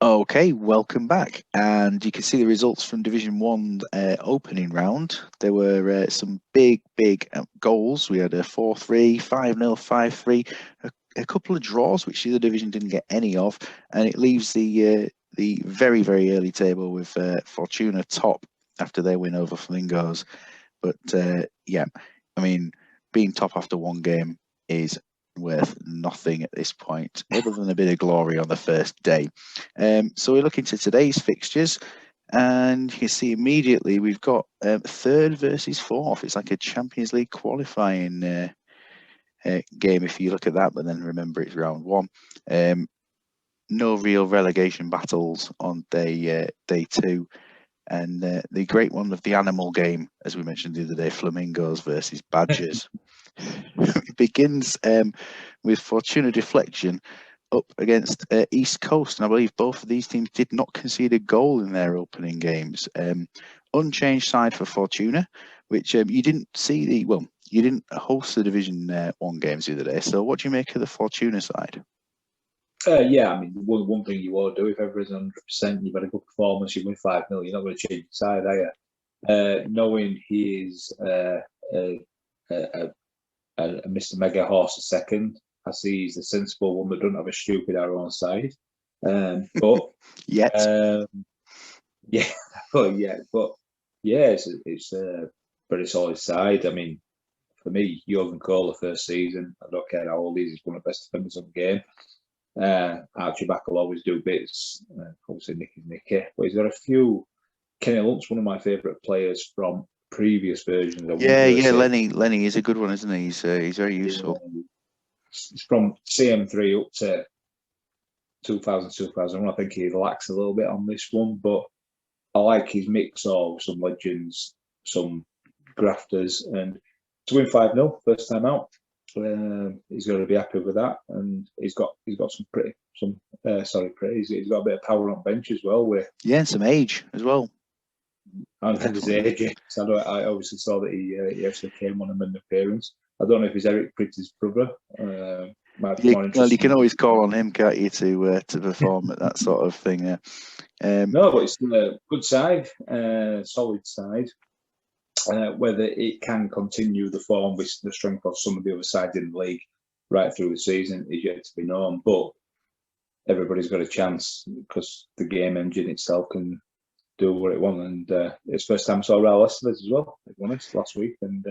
Okay, welcome back. And you can see the results from Division 1 opening round. There were some big goals. We had a 4-3, 5-0, 5-3, a couple of draws, which the other division didn't get any of. And it leaves the very early table with Fortuna top after their win over Flamingos. But yeah, I mean, being top after one game is worth nothing at this point, other than a bit of glory on the first day. So we look into today's fixtures, and you can see immediately we've got third versus fourth. It's like a Champions League qualifying game if you look at that, but then remember it's round one. No real relegation battles on day two. And the great one of the animal game, as we mentioned the other day, Flamingos versus Badgers. It begins with Fortuna Deflection up against East Coast. And I believe both of these teams did not concede a goal in their opening games. Unchanged side for Fortuna, which you didn't see you didn't host the Division 1 games the other day. So what do you make of the Fortuna side? Yeah, I mean, one thing you want to do if everyone's 100%, you've had a good performance, you win 5-0, you're not going to change the side, are you? Knowing he is Mr. Mega Horse a second, I see he's the sensible one that doesn't have a stupid arrow on side. But Yet. yeah, it's a pretty solid side. I mean, for me, Jurgen Cole, the first season, I don't care how old he is, he's one of the best defenders on the game. Archie Back will always do bits. Obviously, Nicky, but he's got a few. Kenny Lunt's one of my favourite players from previous versions. Lenny is a good one, isn't he? He's very useful. It's from CM3 up to 2001. I think he lacks a little bit on this one, but I like his mix of some legends, some grafters, and to win 5-0 first time out. He's going to be happy with that, and he's got some he's got a bit of power on bench as well. Some age as well. And his age. So I obviously saw that he actually came on and made an appearance. I don't know if he's Eric Pritch's brother. You can always call on him, can't you, to perform at that sort of thing. No, but it's a good side, solid side. Whether it can continue the form with the strength of some of the other sides in the league right through the season is yet to be known. But everybody's got a chance because the game engine itself can do what it wants. And it's first time I saw Raul Estevez as well, to be honest, last week. And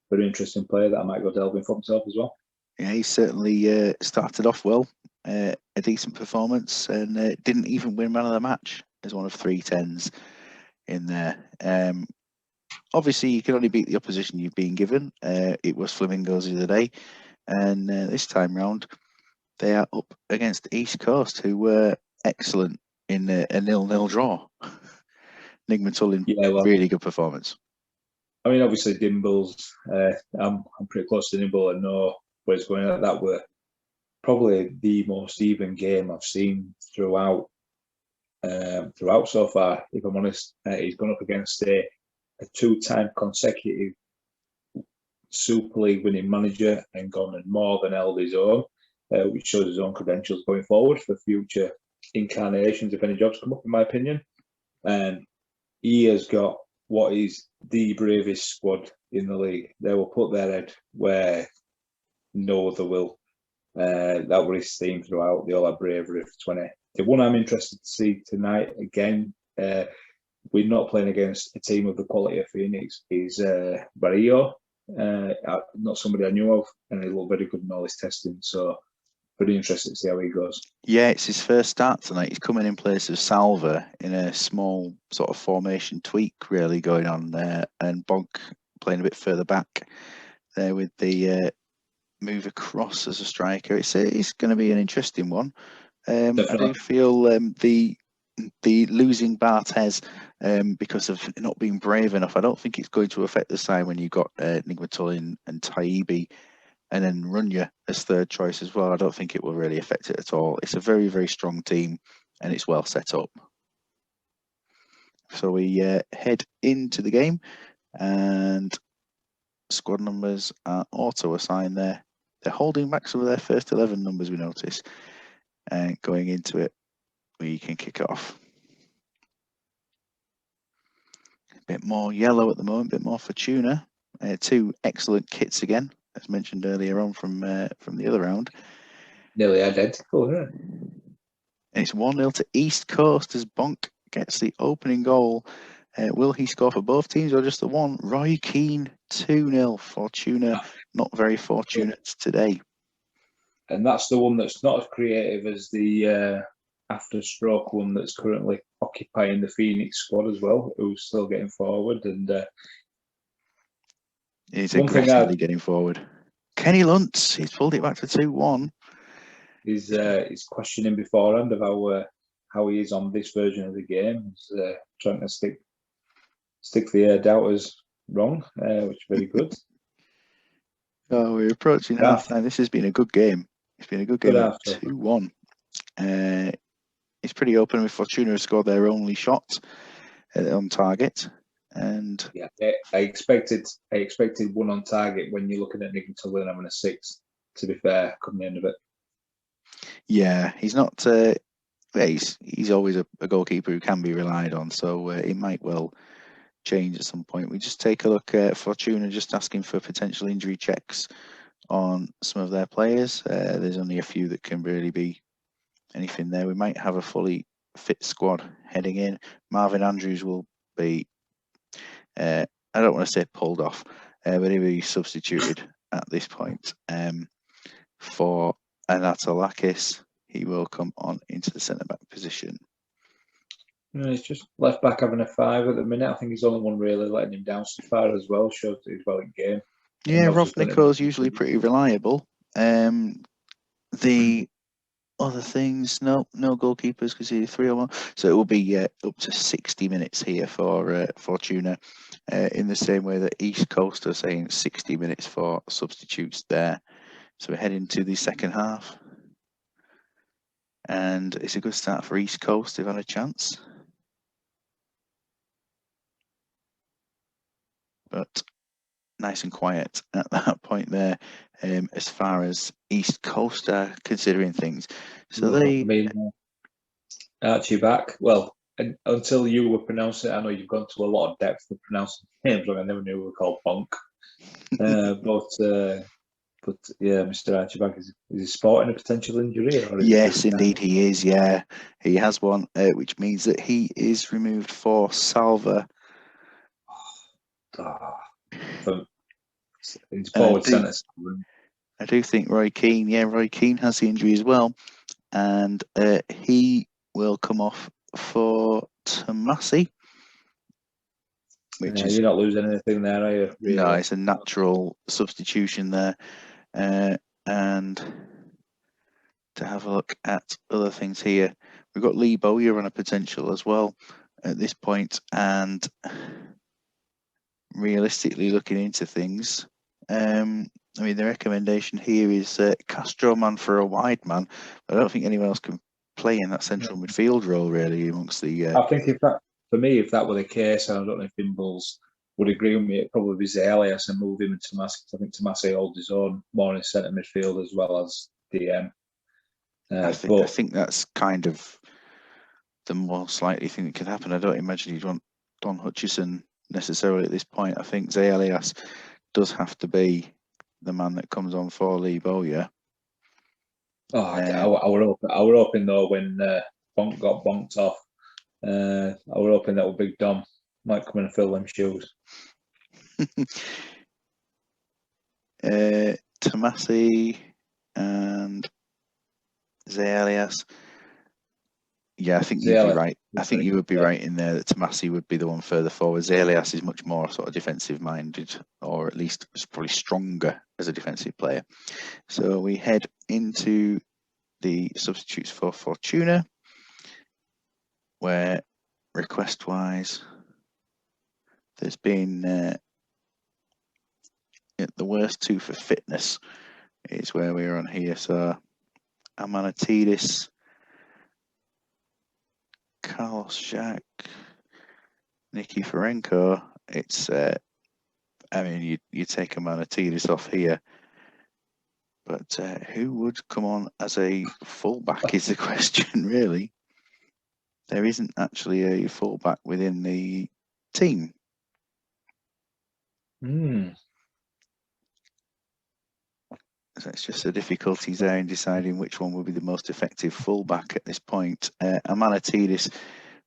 very interesting player that I might go delving for myself as well. Yeah, he certainly started off well, a decent performance, and didn't even win man of the match as one of 3 10s in there. Obviously, you can only beat the opposition you've been given. It was Flamingos the other day, and this time round, they are up against East Coast, who were excellent in a 0-0 draw. Nick Matulin, really good performance. I mean, obviously, Dimbles, I'm pretty close to Dimble and know where it's going at. That were probably the most even game I've seen throughout so far, if I'm honest. He's gone up against a 2-time consecutive Super League winning manager and gone and more than held his own, which shows his own credentials going forward for future incarnations if any jobs come up, in my opinion. And he has got what is the bravest squad in the league. They will put their head where no other will. That was his theme throughout. They all have bravery for 20. The one I'm interested to see tonight, again, we're not playing against a team of the quality of Phoenix, is Barrio. Not somebody I knew of, and he looked very good in all his testing. So, pretty interested to see how he goes. Yeah, it's his first start tonight. He's coming in place of Salva in a small sort of formation tweak, really going on there, and Bonk playing a bit further back there with the move across as a striker. It's going to be an interesting one. I do feel the losing Barthez because of not being brave enough, I don't think it's going to affect the side when you've got Nigmatulin and Taibbi and then Runya as third choice as well. I don't think it will really affect it at all. It's a very, very strong team and it's well set up. So we head into the game and squad numbers are auto-assigned there. They're holding back some of their first 11 numbers, we notice, and going into it. we can kick it off. A bit more yellow at the moment, a bit more Fortuna. Two excellent kits again, as mentioned earlier on from the other round. Nearly identical, isn't it? And it's 1-0 to East Coast as Bonk gets the opening goal. Will he score for both teams or just the one? Roy Keane, 2-0. Fortuna, not very fortunate today. And that's the one that's not as creative as the after stroke one that's currently occupying the Phoenix squad as well, who's still getting forward. And he's aggressively getting forward. Kenny Luntz, he's pulled it back to 2-1. He's questioning beforehand of how he is on this version of the game. He's trying to stick the doubters wrong, which is very good. Oh, we're approaching half time. This has been a good game. It's been a good game. 2-1. It's pretty open with Fortuna have scored their only shot on target. And yeah, I expected one on target when you're looking at Nick Tullen having a 6. To be fair, coming the end of it. Yeah, he's not. He's always a goalkeeper who can be relied on, so it might well change at some point. We just take a look at Fortuna, just asking for potential injury checks on some of their players. There's only a few that can really be anything there. We might have a fully fit squad heading in. Marvin Andrews will be. I don't want to say pulled off, but he'll be substituted at this point for Anatolakis. He will come on into the centre back position. He's just left back having a 5 at the minute. I think he's the only one really letting him down so far as well. Showed that he's well in game. Yeah, Rovnikov's usually pretty reliable. The other things, no goalkeepers because he's 3-1. So it will be up to 60 minutes here for Fortuna. In the same way that East Coast are saying 60 minutes for substitutes there. So we're heading to the second half. And it's a good start for East Coast. They've had a chance. But nice and quiet at that point there, as far as East Coast are considering things. So Archie back. Well, until you were pronouncing it, I know you've gone to a lot of depth of pronouncing names. Like I never knew we were called Bonk. But yeah, Mr. Archie back is he sporting a potential injury? Or yes, indeed he is. Yeah, he has one, which means that he is removed for Salva. He's forward centre. I do think Roy Keane has the injury as well, and he will come off for Tomasi. Which is, you're not losing anything there, are you? Really? No, it's a natural substitution there. And to have a look at other things here, we've got Lee Bowyer on a potential as well at this point, and realistically looking into things, I mean, the recommendation here is Castro man for a wide man, but I don't think anyone else can play in that central midfield role really amongst the. I think if that were the case, I don't know if Dimbles would agree with me, it'd probably be Zalias and move him to Tomasi. I think Tomasi holds his own more in centre midfield as well as DM. I think that's kind of the most likely thing that could happen. I don't imagine you'd want Don Hutchison necessarily at this point. I think Zalias does have to be the man that comes on for Lee Bowyer. I were hoping though when Bonk got bonked off, I were hoping that Big Dom might come in and fill them shoes. Tomasi and Zalias. Yeah, I think you'd be right. I think you would be right in there that Tomasi would be the one further forward. Zalias is much more sort of defensive minded, or at least probably stronger as a defensive player. So we head into the substitutes for Fortuna, where request wise there's been the worst two for fitness is where we're on here. So Amanatidis, Carlos Jack, Nicky Ferenko. It's I mean, you take Amanatidis off here, but who would come on as a fullback is the question, really. there isn't actually a fullback within the team. So it's just the difficulties there in deciding which one would be the most effective fullback at this point. Amanatidis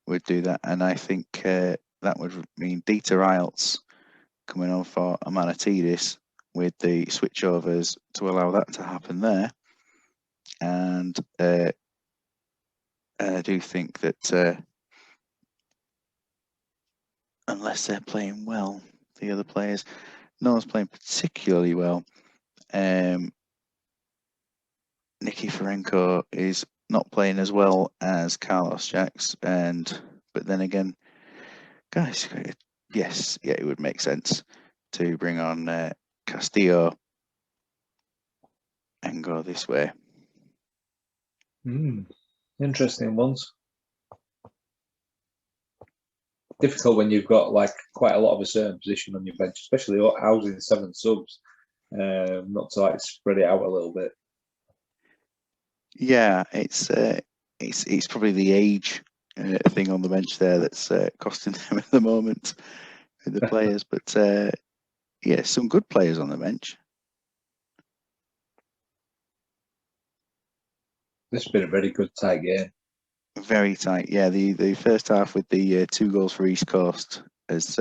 would do that, and I think that would mean Dieter Eilts coming on for Amanatidis with the switchovers to allow that to happen there. And I do think that unless they're playing well, the other players, no one's playing particularly well. Nikiforenko is not playing as well as Carlos Jacks, but then again, guys, yes, yeah, it would make sense to bring on Castillo and go this way. Interesting ones. Difficult when you've got like quite a lot of a certain position on your bench, especially housing 7 subs, not to like spread it out a little bit. Yeah, it's probably the age thing on the bench there that's costing them at the moment with the players. But yeah, some good players on the bench. This has been a very good tight game. Very tight, yeah. The first half with the 2 goals for East Coast has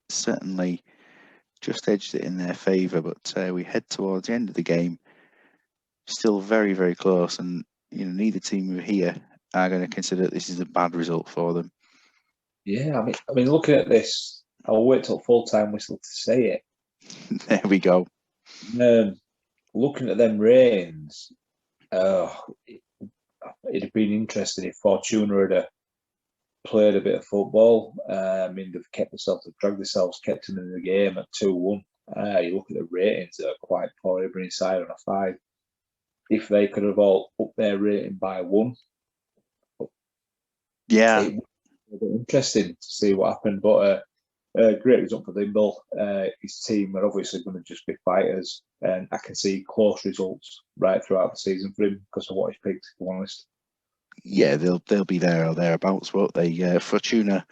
certainly just edged it in their favour. But we head towards the end of the game, still very, very close, and neither team here are going to consider this is a bad result for them. Yeah, I mean, looking at this, I'll wait till full time whistle to say it. There we go. Looking at them ratings, it'd have been interesting if Fortuna had played a bit of football. I mean, they've dragged themselves, kept them in the game at 2-1. You look at the ratings, they're quite poor, every side on a 5. If they could have all upped their rating by 1, yeah, it would be interesting to see what happened. But a great result for Dimble. His team are obviously going to just be fighters, and I can see close results right throughout the season for him because of what he's picked, to be honest. Yeah, they'll be there or thereabouts, won't they? Fortuna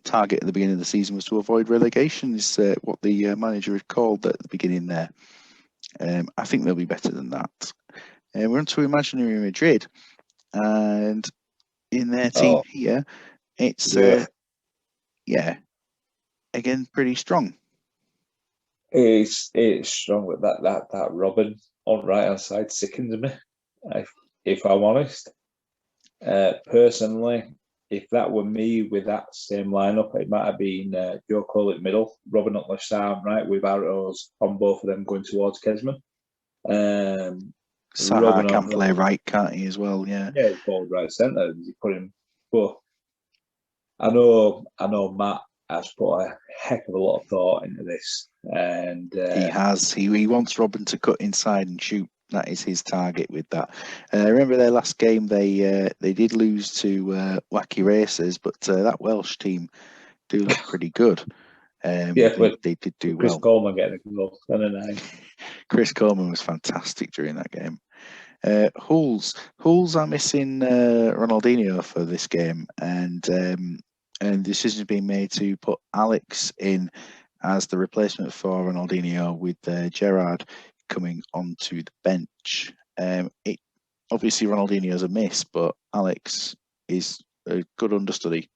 target at the beginning of the season was to avoid relegation, is what the manager had called at the beginning there. I think they'll be better than that. We're on to Imaginary Madrid, and in their team here, it's again pretty strong. It's strong with that Robin on right hand side sickens me, if I'm honest. Personally, if that were me with that same lineup, it might have been Joe Cole at middle, Robin at left arm, right, with arrows on both of them going towards Kesman. Saha can play right, can't he, as well? Yeah, he's ball right centre. You put him, but I know Matt has put a heck of a lot of thought into this, and he has. He wants Robin to cut inside and shoot. That is his target with that. Remember their last game, they did lose to Wacky Racers, but that Welsh team do look pretty good. They did do Chris well. Coleman getting a goal. Chris Coleman was fantastic during that game. Hulls are missing Ronaldinho for this game, and decision has been made to put Alex in as the replacement for Ronaldinho, with Gerard coming onto the bench. Obviously Ronaldinho's a miss, but Alex is a good understudy.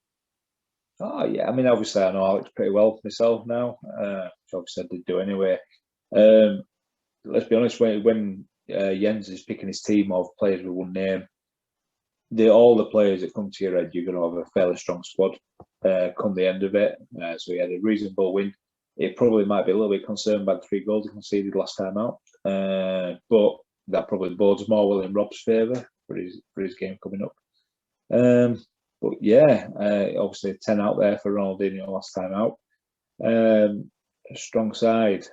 Oh yeah, I mean, obviously I know Alex pretty well myself now, which obviously I did do anyway. Let's be honest, when Jens is picking his team of players with one name, all the players that come to your head, you're going to have a fairly strong squad come the end of it. So he had a reasonable win. It probably might be a little bit concerned by the 3 goals he conceded last time out, but that probably bodes more well in Rob's favour for his game coming up. But yeah, obviously 10 out there for Ronaldinho last time out. A strong side,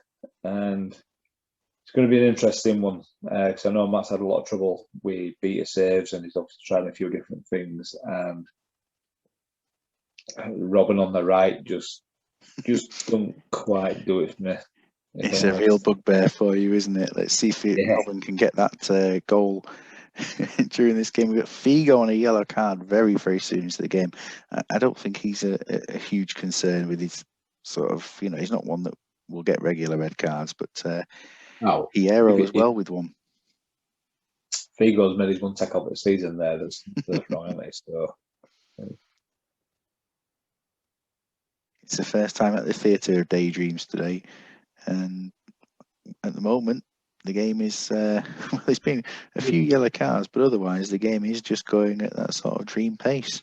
and it's going to be an interesting one because I know Matt's had a lot of trouble with beater saves, and he's obviously trying a few different things. And Robin on the right just don't quite do it for me. It's a real bugbear for you, isn't it? Let's see if Robin can get that goal during this game. We got Figo on a yellow card very, very soon into the game. I don't think he's a huge concern with his sort of, he's not one that will get regular red cards, but Hierro as well with one. Figo's made his one tackle of the season there. That's wrong, isn't it? So. It's the first time at the Theatre of Daydreams today, and at the moment the game is well, there's been a few yellow cards, but otherwise the game is just going at that sort of dream pace.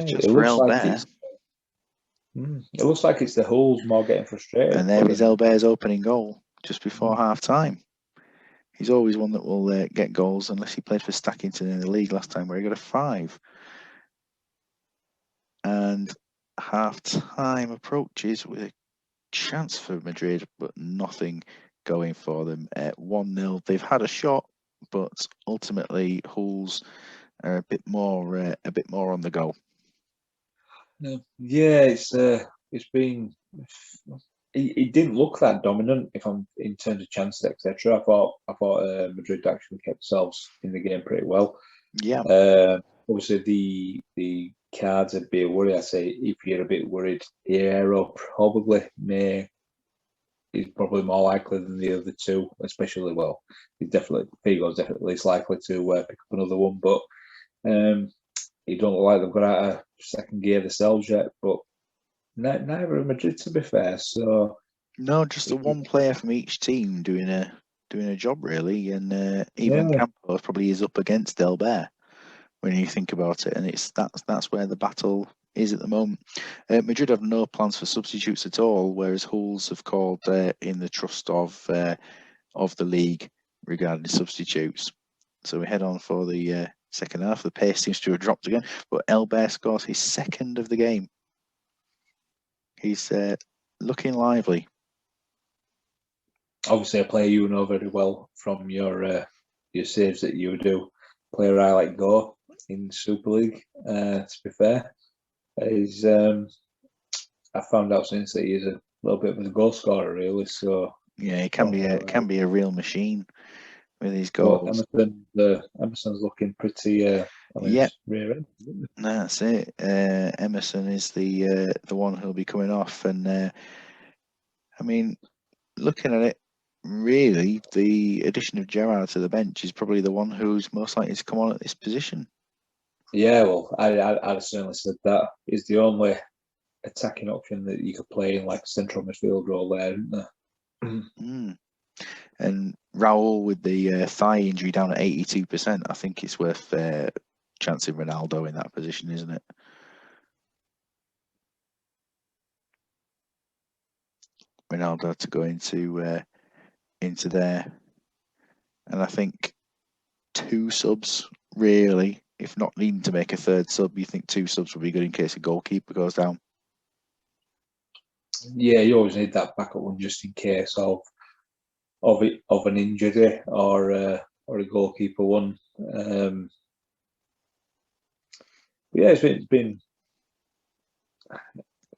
Just for Albert. It looks like it's the Hulls more getting frustrated. And there is Albert's opening goal just before half time. He's always one that will get goals, unless he played for Stackington in the league last time where he got a 5. And half time approaches with a chance for Madrid, but nothing going for them. 1-0. They've had a shot, but ultimately Hulls are a bit more on the go. Yeah, it's been. It didn't look that dominant, in terms of chances, etc. I thought Madrid actually kept themselves in the game pretty well. Yeah. Obviously, the cards would be a worry. I say if you're a bit worried, Hierro is probably more likely than the other two, especially Figo's definitely less likely to pick up another one, but you don't look like they've got out of second gear themselves yet. But neither of Madrid, to be fair. So no, just the one player from each team doing a job really, and even Campos probably is up against Albert when you think about it, and that's where the battle is at the moment. Madrid have no plans for substitutes at all, whereas Hulls have called in the trust of the league regarding substitutes. So we head on for the second half. The pace seems to have dropped again, but Albert scores his second of the game. He's looking lively. Obviously, a player you know very well from your saves that you do. Player I like Go in Super League. To be fair, I found out since that he's a little bit of a goal scorer, really. So yeah, he can be a real machine with his goals. Emerson's looking pretty. Rear end. That's it. Emerson is the one who'll be coming off, and I mean, looking at it, really, the addition of Gerrard to the bench is probably the one who's most likely to come on at this position. Yeah, well, I'd certainly said that is the only attacking option that you could play in like central midfield role there, isn't there? And Raul with the thigh injury down at 82%, I think it's worth chancing Ronaldo in that position, isn't it? Ronaldo to go into there, and I think 2 subs really. If not needing to make a third sub, you think 2 subs would be good in case a goalkeeper goes down? Yeah, you always need that backup one just in case of an injury or a goalkeeper one. Yeah, it's been.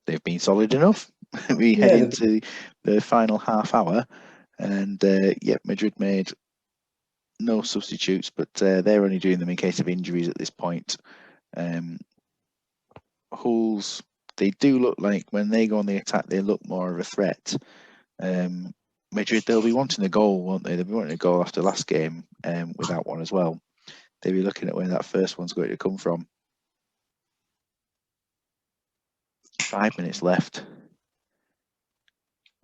They've been solid enough. We head into the final half hour, and Madrid made no substitutes, but they're only doing them in case of injuries at this point. Hulls, they do look like when they go on the attack, they look more of a threat. Madrid, they'll be wanting a goal, won't they? They'll be wanting a goal after last game without one as well. They'll be looking at where that first one's going to come from. 5 minutes left.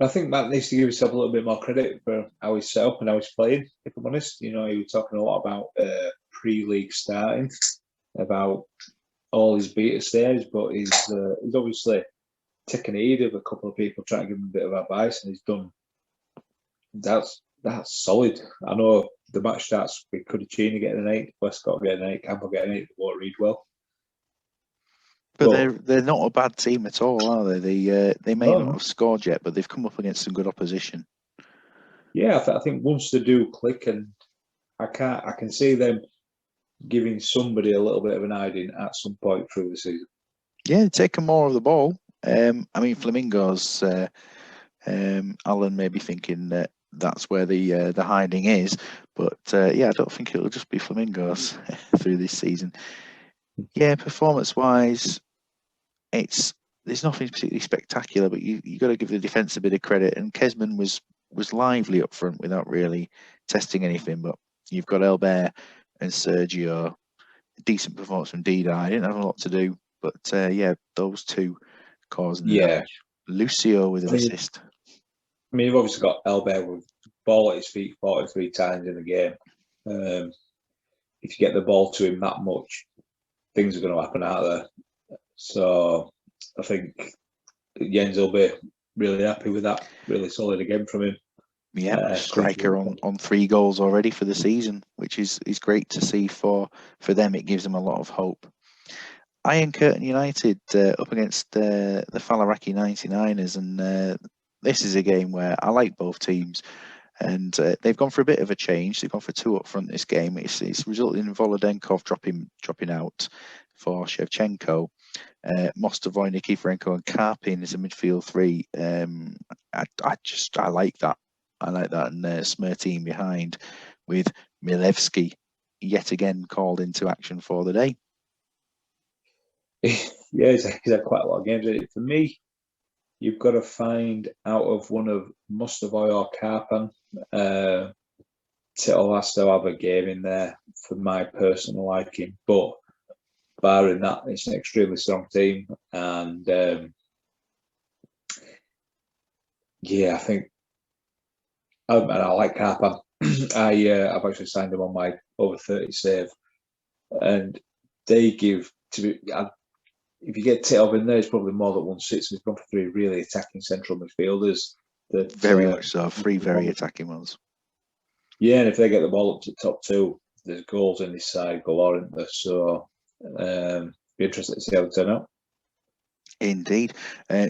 I think Matt needs to give himself a little bit more credit for how he's set up and how he's playing, if I'm honest. He was talking a lot about pre-league starting, about all his beta stages, but he's obviously taken heed of a couple of people trying to give him a bit of advice, and he's done. That's solid. I know the match starts with Cudicini getting an 8, Westcott getting an 8, Campbell getting an 8, won't read well. But they're not a bad team at all, are they? They may not have scored yet, but they've come up against some good opposition. Yeah, I think once they do click, and I can see them giving somebody a little bit of an hiding at some point through the season. Yeah, taking more of the ball. I mean, Flamingo's Alan may be thinking that that's where the hiding is. But yeah, I don't think it'll just be flamingos through this season. Yeah, performance-wise, there's nothing particularly spectacular, but you got to give the defence a bit of credit. And Kesman was lively up front without really testing anything. But you've got Elbert and Sergio. Decent performance from Dida. I didn't have a lot to do, but yeah, those two causing the damage. Lucio with an assist. I mean, you've obviously got Elbert with ball at his feet 43 times in the game. If you get the ball to him that much, things are going to happen out there. So I think Jens will be really happy with that. Really solid again from him. Yeah, striker on 3 goals already for the season, which is great to see for them. It gives them a lot of hope. Iron Curtain United up against the Faliraki 99ers, and this is a game where I like both teams, and they've gone for a bit of a change. They've gone for 2 up front this game. It's resulted in Volodenkov dropping out for Shevchenko. Mostovoy, Nikiforenko, and Karpin is a midfield 3. I like that. I like that, and Smertin behind with Milevsky yet again called into action for the day. Yeah, he's had quite a lot of games in it. For me, you've got to find out of one of Mostovoy or Karpan. Tittle has to have a game in there for my personal liking, but barring that, it's an extremely strong team, and yeah, I think I like Karpan. I've actually signed him on my over 30 save, and they give if you get Tittle in there, it's probably more than 1/6. We've gone for 3 really attacking central midfilders. Very much so. 3 very attacking ones. Yeah, and if they get the ball up to top 2, there's goals in this side galore, isn't there? So be interested to see how they turn out. Indeed.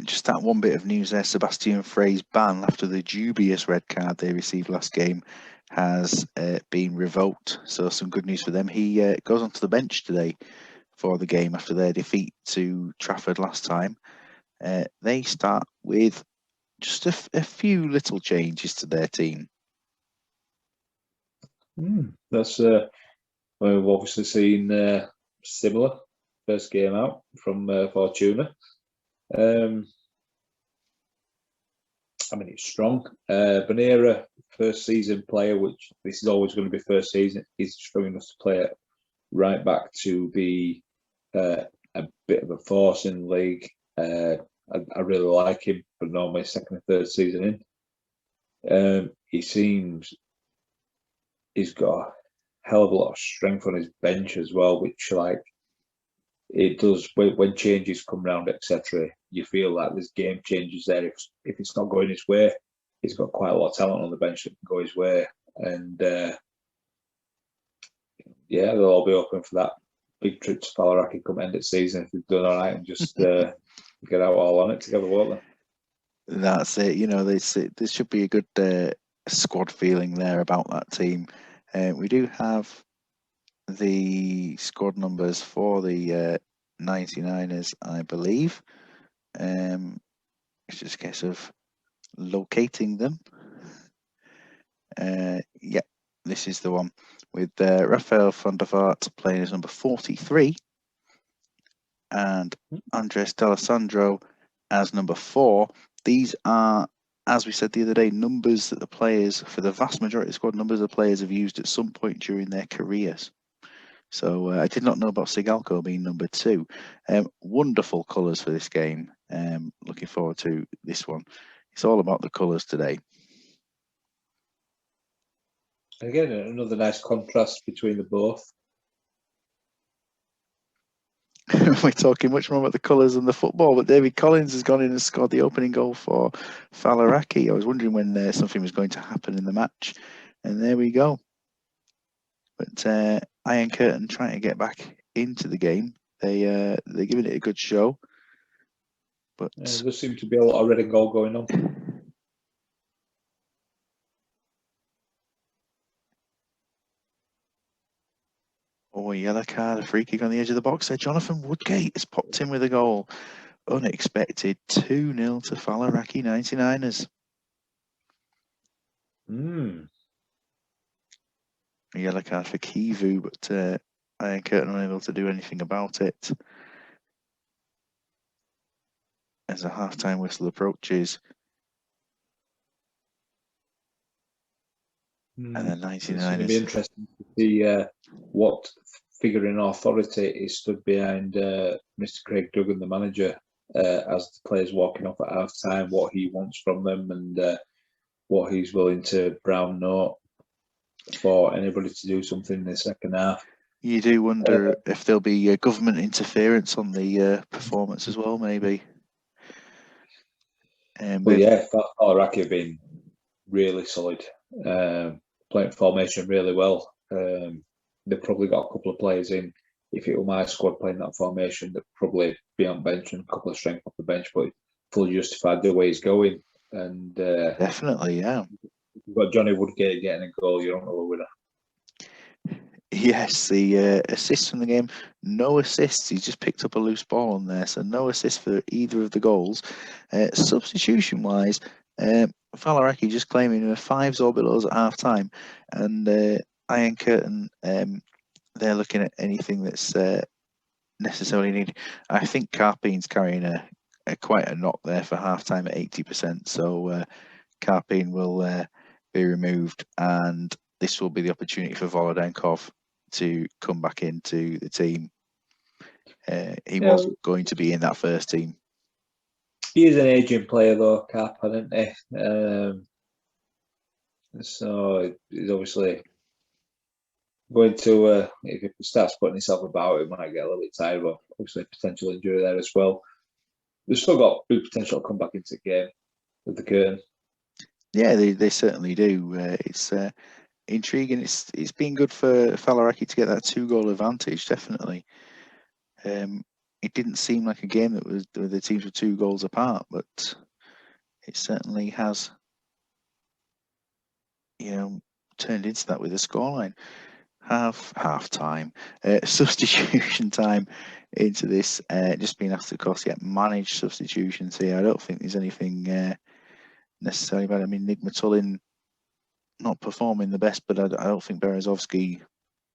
Just that one bit of news there. Sebastian Frey's ban after the dubious red card they received last game has been revoked. So some good news for them. He goes onto the bench today for the game after their defeat to Trafford last time. They start with just a few little changes to their team. That's we've obviously seen similar first game out from Fortuna. I mean, it's strong. Banera, first season player, which this is always going to be first season. He's strong enough to play it right back to be a bit of a force in the league. I really like him, but normally second and third season in. He seems he's got a hell of a lot of strength on his bench as well, which like it does when changes come round, etc. You feel like there's game changes there. If it's not going his way, he's got quite a lot of talent on the bench that can go his way, and yeah, they'll all be open for that big trip to Faliraki come end of season if they've done all right and just get out all on it together, won't they? That's it. You know, there should be a good squad feeling there about that team. We do have the squad numbers for the 99ers, I believe. It's just a case of locating them. Yeah, this is the one with Rafael van der Vaart playing as number 43 and Andres D'Alessandro as number 4. These are, as we said the other day, numbers that the players, for the vast majority of the squad, numbers the players have used at some point during their careers. So I did not know about Sigalko being number 2. Wonderful colours for this game. Looking forward to this one. It's all about the colours today. Again, another nice contrast between the both. We're talking much more about the colours than the football, but David Collins has gone in and scored the opening goal for Faliraki. I was wondering when something was going to happen in the match, and there we go. But Iron Curtain trying to get back into the game. They're giving it a good show. But there seems to be a lot of red and gold going on. Oh, a yellow card, a free kick on the edge of the box there. Jonathan Woodgate has popped in with a goal. Unexpected 2-0 to Faliraki 99ers. A yellow card for Kivu, but Iron Curtain unable to do anything about it. As a half-time whistle approaches. And then 99 It's going to be interesting to see what figure in authority is stood behind Mr. Craig Duggan, the manager, as the players walking off at half time, what he wants from them and what he's willing to brown note for anybody to do something in the second half. You do wonder if there'll be government interference on the performance as well, maybe. Well, yeah, Fallaraki have been really solid, playing formation really well. They've probably got a couple of players in. If it were my squad playing that formation, that probably be on bench and a couple of strength off the bench, but fully justified the way he's going. And definitely, yeah. You've got Johnny Woodgate getting a goal. You're on the winner. Yes, the assists from the game. No assists. He's just picked up a loose ball on there, so no assists for either of the goals. Substitution-wise, Fallaraki just claiming 5s or belows at half time, and Iron Curtain, they're looking at anything that's necessarily needed. I think Carpine's carrying a quite a knock there for half time at 80%, so Carpine will be removed, and this will be the opportunity for Volodenkov to come back into the team. He wasn't going to be in that first team. He is an aging player though, Carpine, isn't he? So he's obviously going to, if he starts putting himself about, it might get a little bit tired, but obviously potential injury there as well. They've still got good potential to come back into the game with the Curtain. Yeah, they certainly do. It's intriguing. It's been good for Fallaraki to get that 2-goal advantage, definitely. It didn't seem like a game that was the teams were 2 goals apart, but it certainly has, turned into that with a scoreline. Half time, substitution time into this. Just being asked to, of course, manage substitutions here. I don't think there's anything necessarily bad. I mean, Nick Matulin not performing the best, but I don't think Berezovsky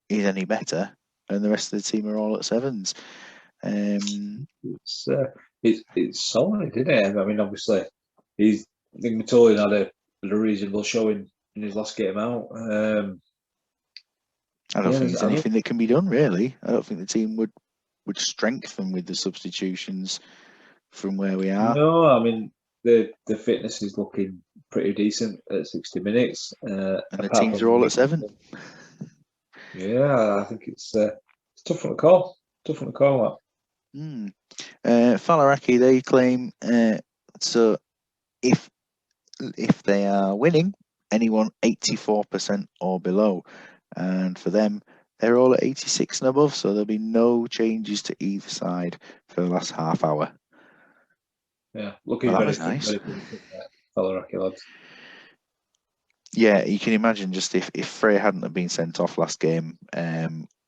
is any better, and the rest of the team are all at 7s. It's solid, isn't it? I mean, obviously, Nick Matulin had a reasonable showing in his last game out. I don't think there's anything that can be done, really. I don't think the team would strengthen with the substitutions from where we are. No, I mean, the fitness is looking pretty decent at 60 minutes. And the teams are all at 7. Yeah, I think it's tough on the call. Tough on the call, that. Fallaraki, they claim, so if they are winning, anyone 84% or below. And for them, they're all at 86 and above, so there'll be no changes to either side for the last half hour. Yeah, looking very nice. Fallaraki lads. Yeah, you can imagine just if Frey hadn't have been sent off last game,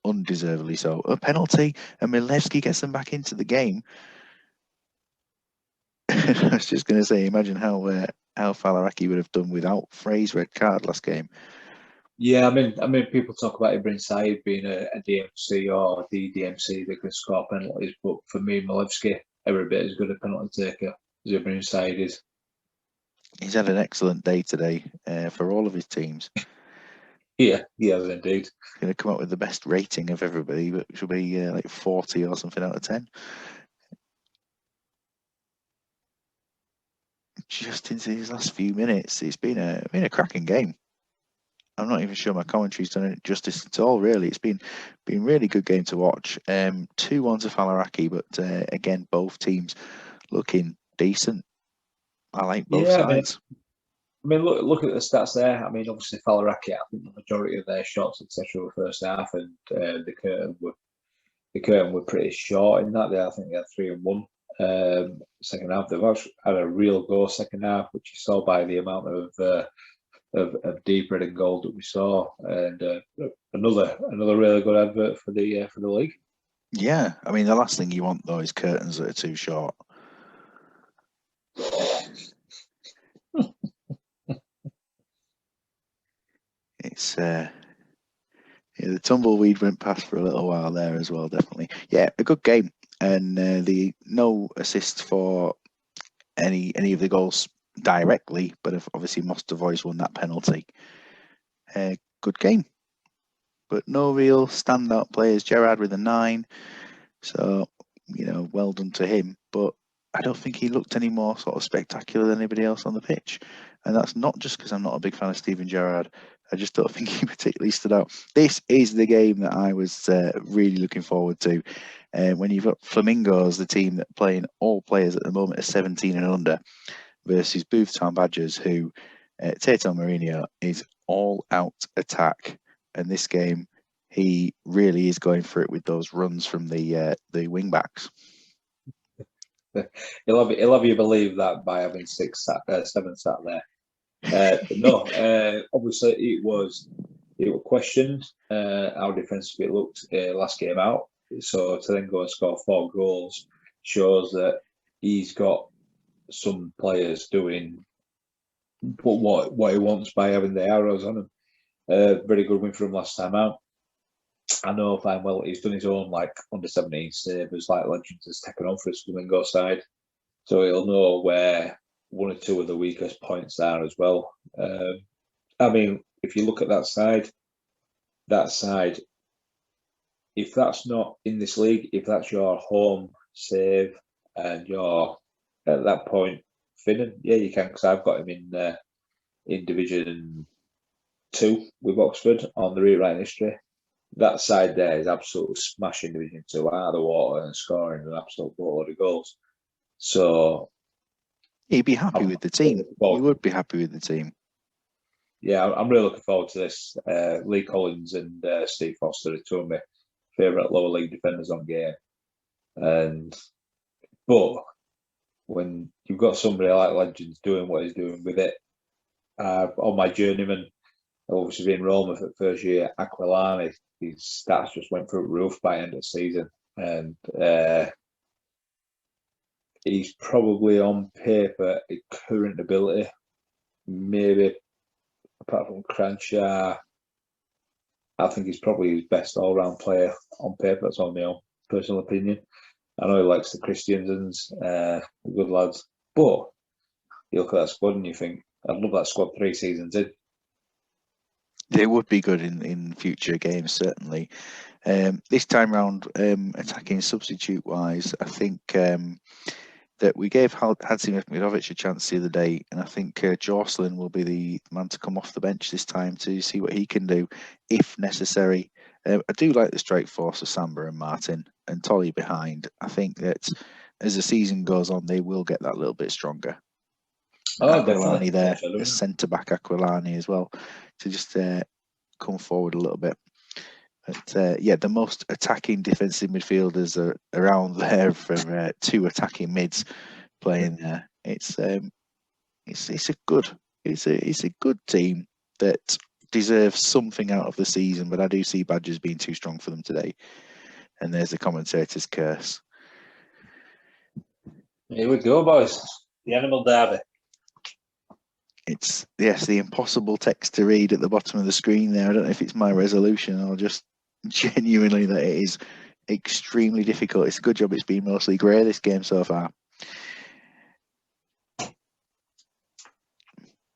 undeservedly so, a penalty, and Milevsky gets them back into the game. I was just going to say, imagine how Fallaraki would have done without Frey's red card last game. Yeah, I mean, people talk about Ibrahim Said being a DMC or the DMC that can score penalties, but for me, Milevsky, every bit as good a penalty taker as Ibrahim Said is. He's had an excellent day today for all of his teams. Yeah, he has indeed. He's going to come up with the best rating of everybody, but it should be like 40 or something out of 10. Just into these last few minutes, it's been a cracking game. I'm not even sure my commentary's done it justice at all, really. It's been really good game to watch. 2-1 to Fallaraki, but again, both teams looking decent. I like both sides. I mean, look at the stats there. I mean, obviously Fallaraki, I think the majority of their shots, etc., were first half, and the Curtain were pretty short in that. I think they had 3 and 1. Second half, they've actually had a real go second half, which you saw by the amount of deep red and gold that we saw, and another really good advert for the league. Yeah, I mean, the last thing you want though is curtains that are too short. it's the tumbleweed went past for a little while there as well. Definitely, yeah, a good game, and the no assist for any of the goals directly, but obviously Mostovoy's won that penalty. Good game, but no real standout players. Gerrard with a 9, so well done to him. But I don't think he looked any more sort of spectacular than anybody else on the pitch, and that's not just because I'm not a big fan of Steven Gerrard. I just don't think he particularly stood out. This is the game that I was really looking forward to. When you've got Flamingos, the team that playing all players at the moment are 17 and under, versus Booth Town Badgers, who Tato Mourinho is all out attack. And this game, he really is going for it with those runs from the wing backs. He'll have you believe that by having 7 sat there. Obviously it was questioned how defensively it looked last game out. So to then go and score 4 goals shows that he's got some players doing what he wants by having the arrows on him. Very good win for him last time out. I know fine well he's done his own under 17 savers, Legends has taken on for his Flamingo side, so he'll know where 1 or 2 of the weakest points are as well. I mean, if you look at that side, if that's not in this league, if that's your home save and you're at that point Finnan, yeah, you can, because I've got him in Division 2 with Oxford on the rewriting history. That side there is absolutely smashing Division 2 out of the water and scoring an absolute boatload of goals. So he'd be happy with the team. He would be happy with the team. Yeah, I'm really looking forward to this. Lee Collins and Steve Foster are 2 of my favourite lower league defenders on game. But when you've got somebody like Legends doing what he's doing with it, on my journeyman, obviously being Roma for the first year, Aquilani, his stats just went through the roof by the end of the season. And he's probably on paper a current ability, maybe apart from Cranshaw, I think he's probably his best all-round player on paper. That's all my own personal opinion. I know he likes the Christiansens, good lads, but you look at that squad and you think, I'd love that squad 3 seasons in. They would be good in future games, certainly. This time round, attacking substitute-wise, I think that we gave Hadzimir a chance the other day, and I think Jocelyn will be the man to come off the bench this time to see what he can do, if necessary. I do like the strike force of Samba and Martin and Tolly behind. I think that as the season goes on, they will get that little bit stronger. Aquilani there, a centre-back Aquilani as well, to just come forward a little bit. But the most attacking defensive midfielders are around there for 2 attacking mids playing there. It's a good team that deserves something out of the season, but I do see Badgers being too strong for them today. And there's the commentator's curse. Here we go, boys. The Animal Derby. It's the impossible text to read at the bottom of the screen there. I don't know if it's my resolution or just genuinely that it is extremely difficult. It's a good job it's been mostly grey this game so far.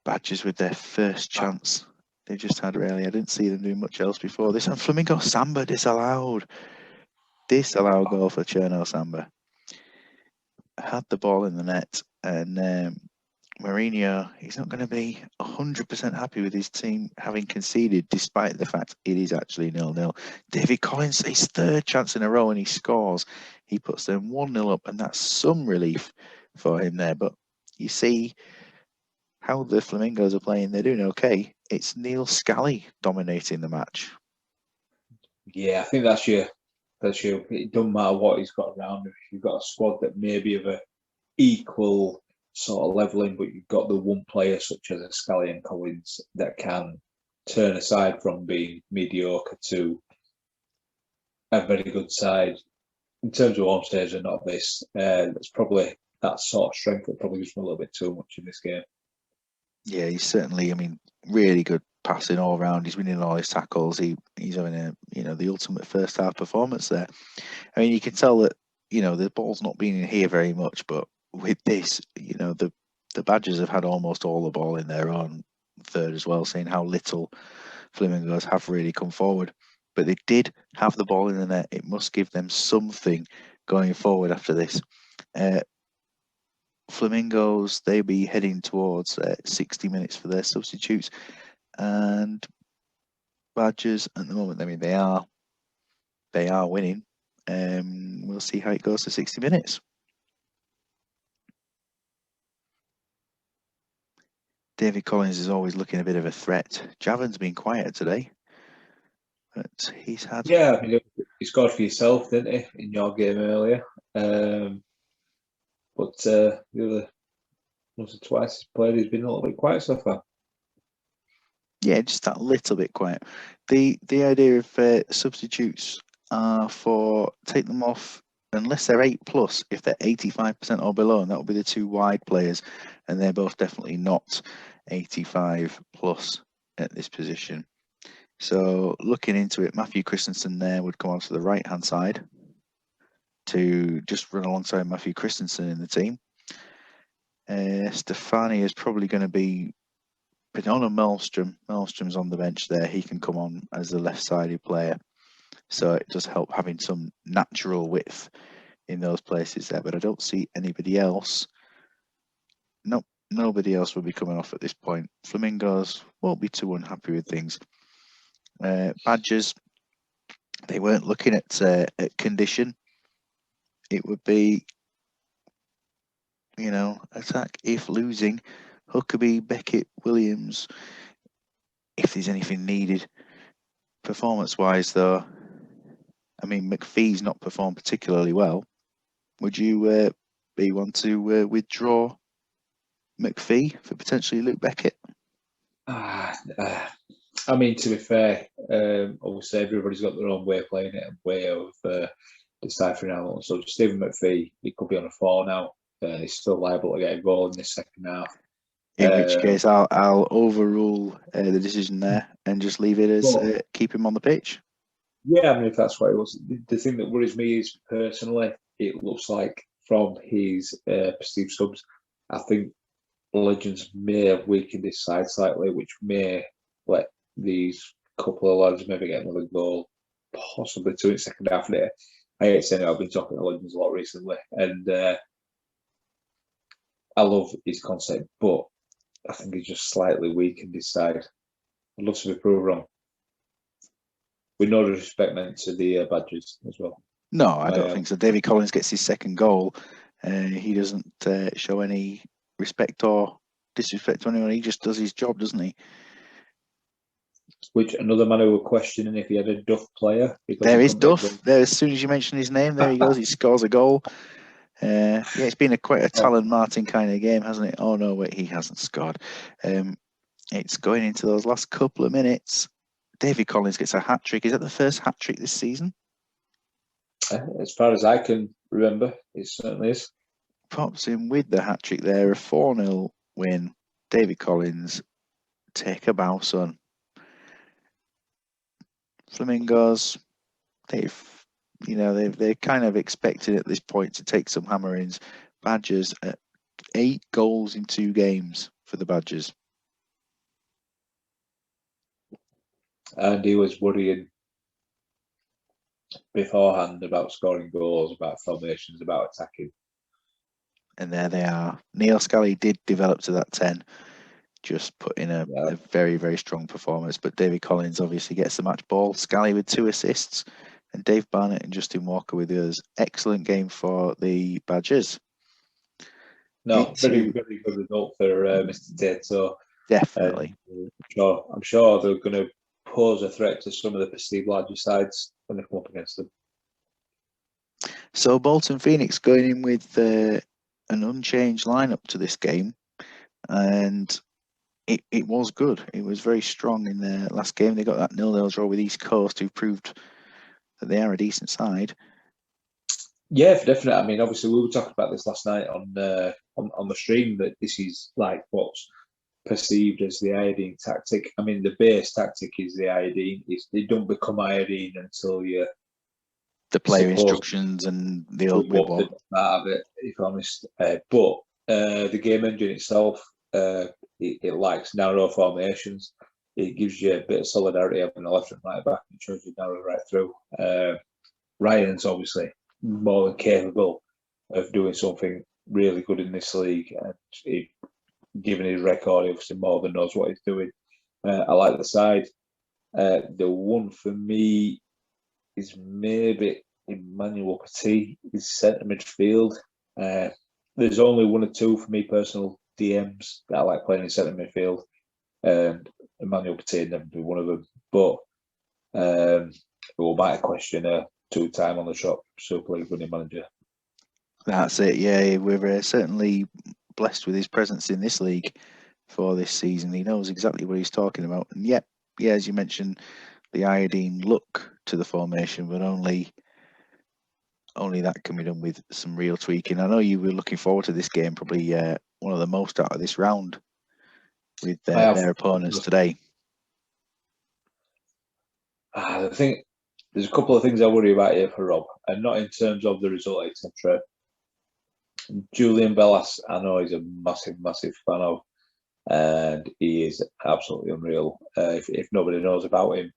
Badgers with their first chance they just had, really. I didn't see them do much else before this. And Flamingo Samba disallowed goal for Cherno Samba. Had the ball in the net, and Mourinho, he's not going to be 100% happy with his team having conceded, despite the fact it is actually 0-0. David Collins, his 3rd chance in a row, and he scores. He puts them 1-0 up, and that's some relief for him there. But you see how the Flamingos are playing. They're doing okay. It's Neil Scally dominating the match. Yeah, I think that's your. It doesn't matter what he's got around him. You've got a squad that may be of an equal sort of leveling, but you've got the one player such as a Scally and Collins that can turn aside from being mediocre to a very good side. In terms of home stage and not this, it's probably that sort of strength that probably gives him a little bit too much in this game. Yeah, he's certainly, really good passing all around. He's winning all his tackles. He's having the ultimate first half performance there. I mean, you can tell that the ball's not been in here very much, but with this, the Badgers have had almost all the ball in their own third as well, seeing how little Flamingos have really come forward. But they did have the ball in the net. It must give them something going forward after this. Flamingos, they'll be heading towards 60 minutes for their substitutes, and Badgers at the moment, I mean, they are winning. We'll see how it goes to 60 minutes. David Collins is always looking a bit of a threat. Javan's been quiet today, but he's had... Yeah, I mean, he scored for yourself, didn't he, in your game earlier? But the other once or twice he's played, he's been a little bit quiet so far. Yeah, just that little bit quiet. The idea of substitutes are for take them off unless they're 8+, if they're 85% or below, and that will be the two wide players, and they're both definitely not 85+ at this position. So looking into it, Matthew Christensen there would come onto the right-hand side to just run alongside Matthew Christensen in the team. Stefani is probably going to be Pinona Mellström. Mellström's on the bench there. He can come on as a left-sided player. So it does help having some natural width in those places there. But I don't see anybody else. Nope, nobody else will be coming off at this point. Flamingos won't be too unhappy with things. Badgers, they weren't looking at condition. It would be, attack if losing. Huckabee, Beckett, Williams, if there's anything needed. Performance-wise, though, I mean, McPhee's not performed particularly well. Would you be one to withdraw McPhee for potentially Luke Beckett? I mean, to be fair, obviously everybody's got their own way of playing it and way of deciphering out. So Stephen McPhee, he could be on a 4 now, and he's still liable to get involved in the second half. In which case, I'll overrule the decision there and just leave it as keep him on the pitch. Yeah, I mean, if that's what it was. The thing that worries me is, personally, it looks like from his perceived subs, I think Legends may have weakened his side slightly, which may let these couple of lads maybe get another goal, possibly 2 in the second half there. I hate saying it, I've been talking to Legends a lot recently, and I love his concept, but I think he's just slightly weakened his side. I'd love to be proved wrong. With no disrespect meant to the Badgers as well. No, I don't think so. David Collins gets his second goal. He doesn't show any respect or disrespect to anyone. He just does his job, doesn't he? Which another man who were questioning if he had a Duff player. There is Duff. There, as soon as you mention his name, there he goes. He scores a goal. Yeah, it's been quite a Talon Martin kind of game, hasn't it? Oh no, wait, he hasn't scored. It's going into those last couple of minutes. David Collins gets a hat-trick. Is that the first hat-trick this season? As far as I can remember, it certainly is. Pops in with the hat-trick there, a 4-0 win. David Collins, take a bow, son. Flamingos, they're kind of expected at this point to take some hammerings. Badgers, 8 goals in 2 games for the Badgers. And he was worrying beforehand about scoring goals, about formations, about attacking. And there they are. Neil Scally did develop to that 10, just put in a very, very strong performance. But David Collins obviously gets the match ball. Scally with 2 assists, and Dave Barnett and Justin Walker with us. Excellent game for the Badgers. No, very, very good result for Mr. Tate. So definitely. I'm sure they're going to pose a threat to some of the perceived larger sides when they come up against them. So Bolton Phoenix going in with an unchanged lineup to this game, and it was good. It was very strong in their last game. They got that 0-0 draw with East Coast, who proved that they are a decent side. Yeah, for definite. I mean, obviously we were talking about this last night on the stream, that this is like what's perceived as the iodine tactic. I mean, the base tactic is the iodine. They don't become iodine until you The player instructions and the old what wibble. part of it, if I'm honest. But the game engine itself, it likes narrow formations. It gives you a bit of solidarity having the left and right back. It shows you narrow right through. Ryan's obviously more than capable of doing something really good in this league, and given his record, he obviously more than knows what he's doing. I like the side. The one for me is maybe Emmanuel Petit, his centre midfield. There's only one or two for me personal DMs that I like playing in centre midfield. Emmanuel Petit never be one of them, but we might question a 2-time on the shop Super League winning manager. That's it. Yeah, we're certainly blessed with his presence in this league for this season. He knows exactly what he's talking about. And yeah, as you mentioned, the iodine look to the formation, but only that can be done with some real tweaking. I know you were looking forward to this game, probably one of the most out of this round with their opponents today. I think there's a couple of things I worry about here for Rob, and not in terms of the result, etc. Julian Bellas, I know he's a massive fan of, and he is absolutely unreal. If nobody knows about him,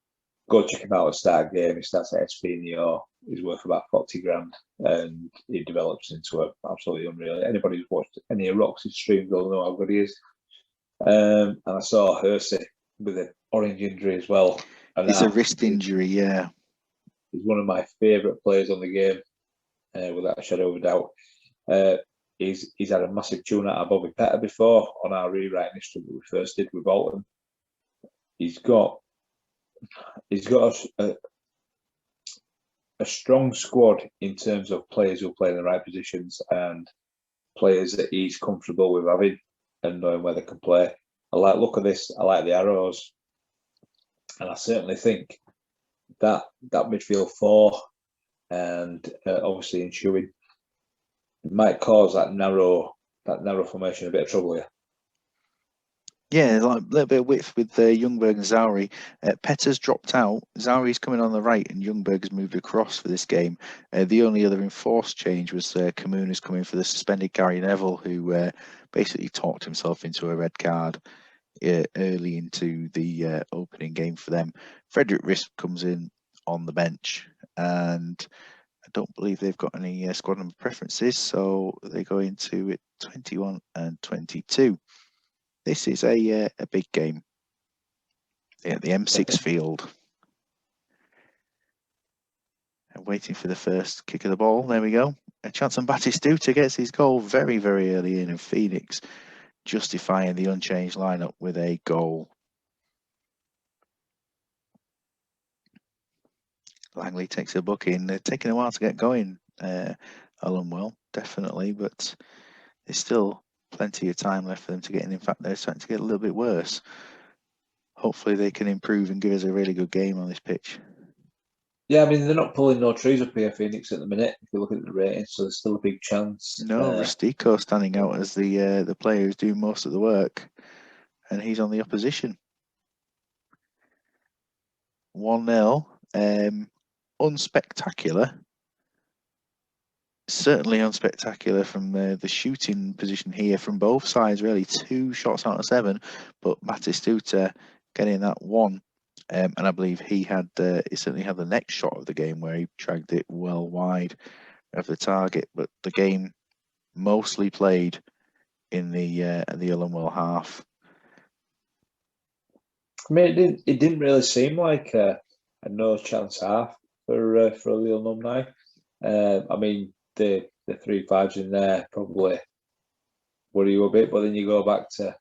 go check him out at start game. He starts at SV in the year. He's worth about 40 grand, and he develops into absolutely unreal. Anybody who's watched any of Roxy's streams will know how good he is. And I saw Hersey with an orange injury as well. And it's a wrist injury, yeah. He's one of my favourite players on the game, without a shadow of a doubt. He's had a massive tune out of Bobby Petter before on our rewriting history that we first did with Bolton. He's got a strong squad in terms of players who play in the right positions and players that he's comfortable with having and knowing where they can play. I like the look of this. I like the arrows, and I certainly think that midfield four and obviously ensuing might cause that narrow formation a bit of trouble here. Yeah, like a little bit of width with Ljungberg and Zauri. Petter's dropped out. Zauri's coming on the right, and Ljungberg has moved across for this game. The only other enforced change was Kamuna's coming for the suspended Gary Neville, who basically talked himself into a red card early into the opening game for them. Frederick Risp comes in on the bench, and I don't believe they've got any squad number preferences, so they go into it 21 and 22. This is a big game at the M6 field. And waiting for the first kick of the ball. There we go. Chanson Batistuta gets his goal very, very early in, and Phoenix justifying the unchanged lineup with a goal. Langley takes a booking. They're taking a while to get going, Ullenwell, definitely, but there's still plenty of time left for them to get in. In fact, they're starting to get a little bit worse. Hopefully they can improve and give us a really good game on this pitch. Yeah, I mean, they're not pulling no trees up here, Phoenix, at the minute, if you look at the ratings, so there's still a big chance. No, Rustico standing out as the player who's doing most of the work, and he's on the opposition. 1-0. Unspectacular. Certainly unspectacular from the shooting position here from both sides, really. 2 shots out of 7, but Batistuta getting that one. And I believe he certainly had the next shot of the game where he dragged it well wide of the target. But the game mostly played in the Ullenwell half. I mean, it didn't really seem like a no chance half for the alumni. I mean, the 3-5s in there probably worry you a bit, but then you go back to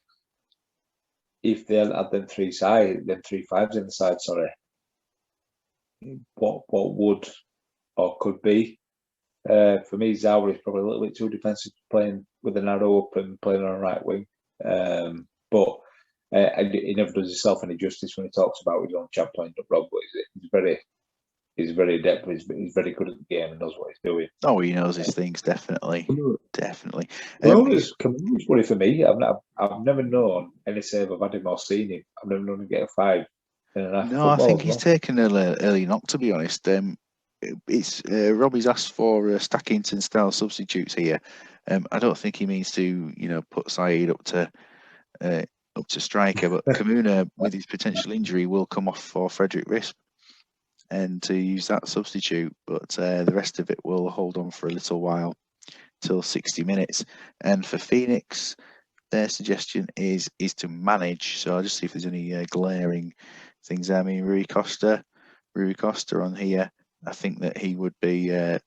if they hadn't had them 3-5s in the side, sorry, what would or could be. For me, Zauri is probably a little bit too defensive, playing with an arrow up and playing on a right wing. But he never does himself any justice when he talks about his own champ playing up Rob. But he's very, he's very adept. He's very good at the game and knows what he's doing. Oh, he knows his things, definitely. Definitely. Cameroon's funny for me. I've never known any save I've had him or seen him. I've never known him get a 5 in an half No, I football think as he's well. taken early knock, to be honest. It's Robbie's asked for Stackington style substitutes here. I don't think he means to, put Saeed up to striker, but Kamuna, with his potential injury, will come off for Frederick Risp and to use that substitute. But the rest of it will hold on for a little while till 60 minutes. And for Phoenix, their suggestion is to manage. So I'll just see if there's any glaring things. I mean, Rui Costa on here. I think that he would be the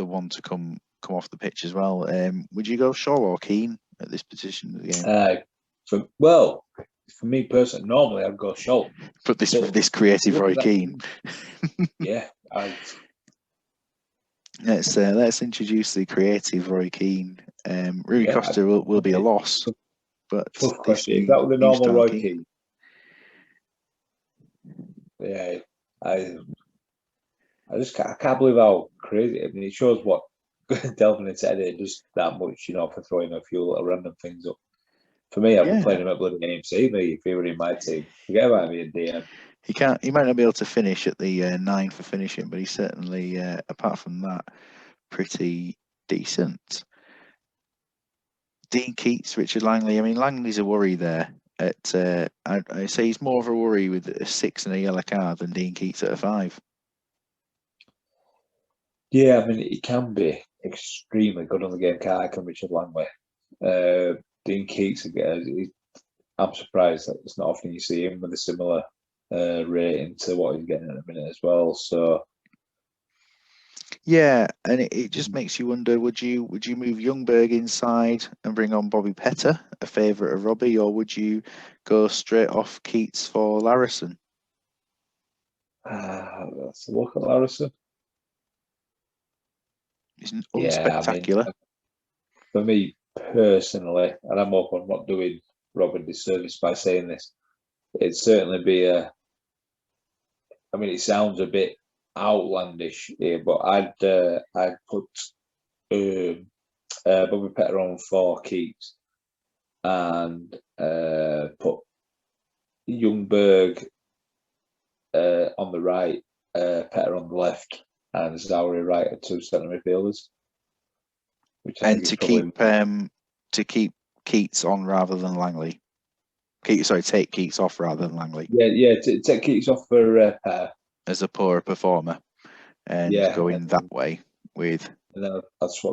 one to come off the pitch as well. Would you go Shaw or Keane at this position of the game? For me personally, normally I'd go Shaw. But this creative Roy Keane. Yeah. Let's introduce the creative Roy Keane. Rui Costa will be a loss. But tough question. Is that the normal Roy Keane? Yeah, I can't believe how crazy. I mean, it shows what delving into it does that much, for throwing a few little random things up. For me, I've been playing him at bloody AMC. If he were in my team, forget about me and DM. He might not be able to finish at the 9 for finishing, but he's certainly, apart from that, pretty decent. Dean Keats, Richard Langley. I mean, Langley's a worry there. I say he's more of a worry with a 6 and a yellow card than Dean Keats at a 5. Yeah, I mean, he can be extremely good on the game, can't he, Richard Langley? Dean Keats, again, I'm surprised that it's not often you see him with a similar rating to what he's getting at the minute as well. So, yeah, and it just makes you wonder: would you move Ljungberg inside and bring on Bobby Petter, a favourite of Robbie, or would you go straight off Keats for Larison? Let's look at Larison. It's unspectacular. I mean, for me personally, and I'm hoping I'm not doing Robin disservice by saying this, it'd certainly be I mean, it sounds a bit outlandish here, but I'd put Bobby Petter on for Keats and put Ljungberg on the right, Petter on the left, and Zowry right at 2 centre midfielders. And to keep Keats on rather than Langley. Take Keats off rather than Langley. Yeah, take Keats off for Petter as a poorer performer, and going that way with. That's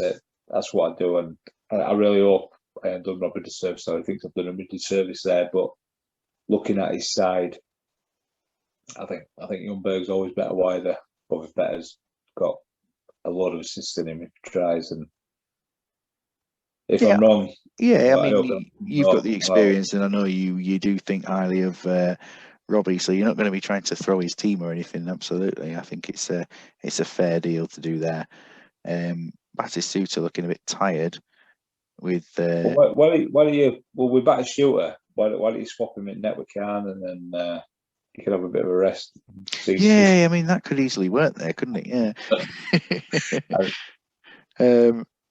it. That's what I do, and I really hope I haven't done Rob a disservice. So I think I've done him a disservice there. But looking at his side, I think Ljungberg's always better wider. Bobby Petter's got a lot of assists in him if he tries, and if I'm wrong, I mean, you've got the experience, and I know you do think highly of Robbie, so you're not going to be trying to throw his team or anything. Absolutely, I think it's a fair deal to do there. Batistuta looking a bit tired with. Why do you? Well, we're back to shooter. Why don't you swap him in net with Khan, and then you can have a bit of a rest. Yeah, I mean that could easily work there, couldn't it? Yeah.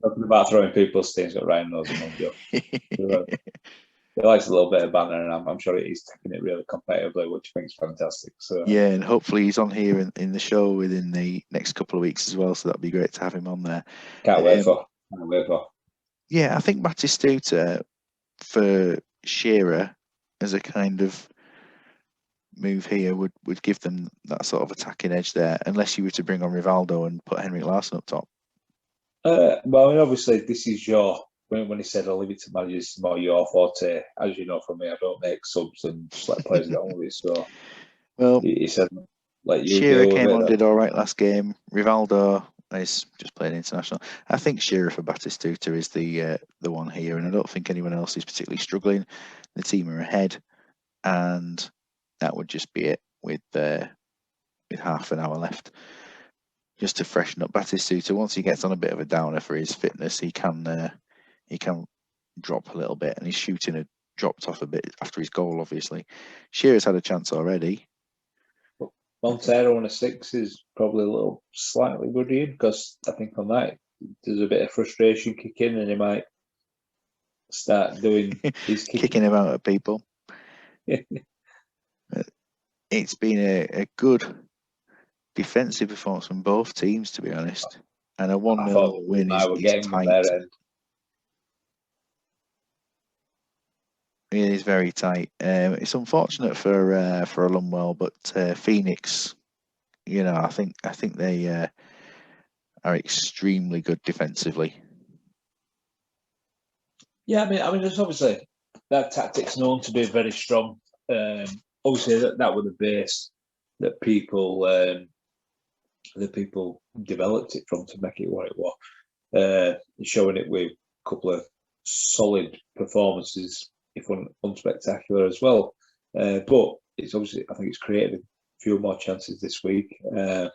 Talking about throwing people's teams at Ryan knows him on job. He likes a little bit of banter, and I'm sure he's taking it really competitively, which I think is fantastic. So yeah, and hopefully he's on here in the show within the next couple of weeks as well. So that'd be great to have him on there. Can't wait for. Yeah, I think Batistuta for Shearer as a kind of move here would give them that sort of attacking edge there, unless you were to bring on Rivaldo and put Henrik Larsson up top. Well, I mean, obviously, this is your when he said I'll leave it to managers, this is more your forte. As you know from me, I don't make subs and just let players get on with it. So, well, he said, "Let you Shearer deal with came it." on, did all right last game. Rivaldo is just playing international. I think Shearer for Batistuta is the one here, and I don't think anyone else is particularly struggling. The team are ahead, and that would just be it with half an hour left. Just to freshen up Batistuta. Once he gets on a bit of a downer for his fitness, he can drop a little bit, and his shooting had dropped off a bit after his goal. Obviously, Shearer's had a chance already. Montero on a 6 is probably a little slightly worrying, because I think on that there's a bit of frustration kick in, and he might start doing his kicking him out at people. It's been a good defensive performance from both teams, to be honest. And a 1-0 win is tight. It is very tight. It's unfortunate for Lundwell, but Phoenix, I think they are extremely good defensively. Yeah, I mean, there's obviously that tactic's known to be very strong. Obviously, that was the base that people developed it from to make it what it was. Showing it with a couple of solid performances, if unspectacular as well. But it's obviously, I think it's created a few more chances this week,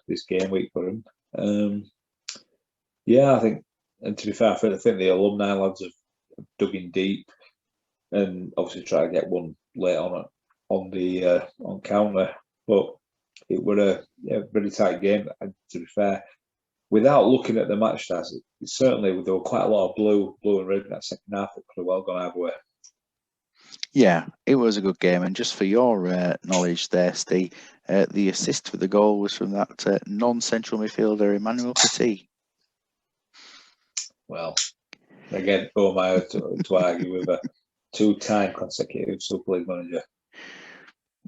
this game week for him. Yeah, I think, and to be fair, I think the alumni lads have dug in deep, and obviously try to get one late on counter. But it was a really tight game. And to be fair, without looking at the match stats, certainly there were quite a lot of blue and red in that second half that could have well gone either way. Yeah, it was a good game. And just for your knowledge there, Steve, the assist for the goal was from that non-central midfielder, Emmanuel Petit. Well, again, who am I to argue with a 2-time consecutive Super League manager?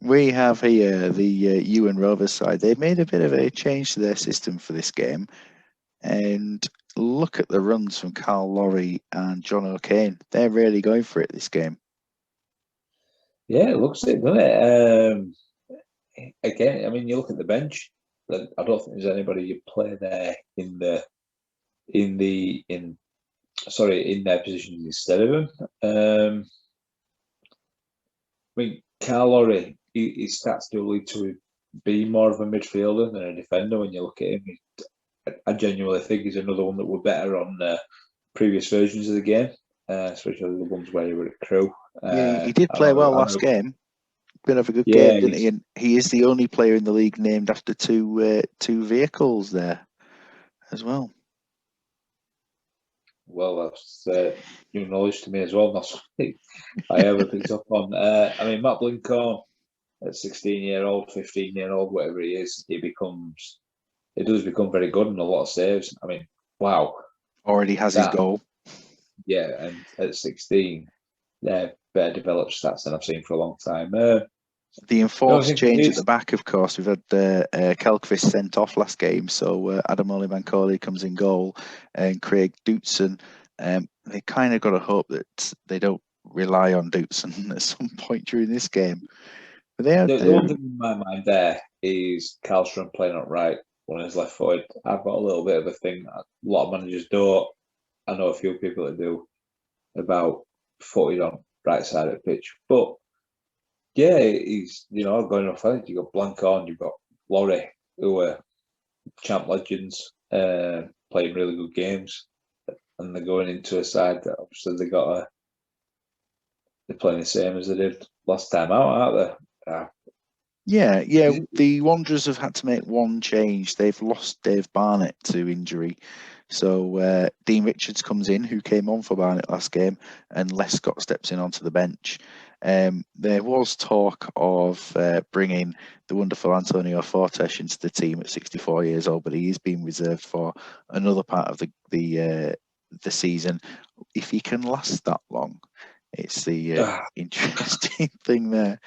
We have here the Ewan Rovers side. They've made a bit of a change to their system for this game. And look at the runs from Carl Lorry and John O'Kane. They're really going for it this game. Yeah, it looks it, doesn't it? Again, I mean, you look at the bench. I don't think there's anybody you play there in their positions instead of him. I mean, Carl Lorry, he starts to lead to be more of a midfielder than a defender. When you look at him, I genuinely think he's another one that were better on previous versions of the game, especially the ones where he were at Crew. Yeah, he did play well last game. Been of a good game, didn't he? And he is the only player in the league named after two vehicles there as well. Well, that's new knowledge to me as well. That's something I ever picked up on. I mean, Matt Blincorn, at 16-year-old, 15-year-old, whatever he is, he does become very good in a lot of saves. I mean, wow. Already has his goal. Yeah, and at 16, they're better developed stats than I've seen for a long time. The enforced change at the back, of course. We've had Kelkvist sent off last game, so Adam Olivancoli comes in goal, and Craig Dootson. They kind of got to hope that they don't rely on Dootson at some point during this game. But the one thing in my mind there is Karlstrom playing upright on his left foot. I've got a little bit of a thing. A lot of managers don't. I know a few people that do, about footed on right side of the pitch, but. Yeah, he's going off. I think you've got Blancorn, you've got Lorry, who are champ legends, playing really good games, and they're going into a side that obviously they're playing the same as they did last time out, aren't they? Yeah. The Wanderers have had to make one change. They've lost Dave Barnett to injury. So Dean Richards comes in, who came on for Barnett last game, and Les Scott steps in onto the bench. There was talk of bringing the wonderful Antonio Fortes into the team at 64 years old, but he is being reserved for another part of the season. If he can last that long, it's the interesting thing there.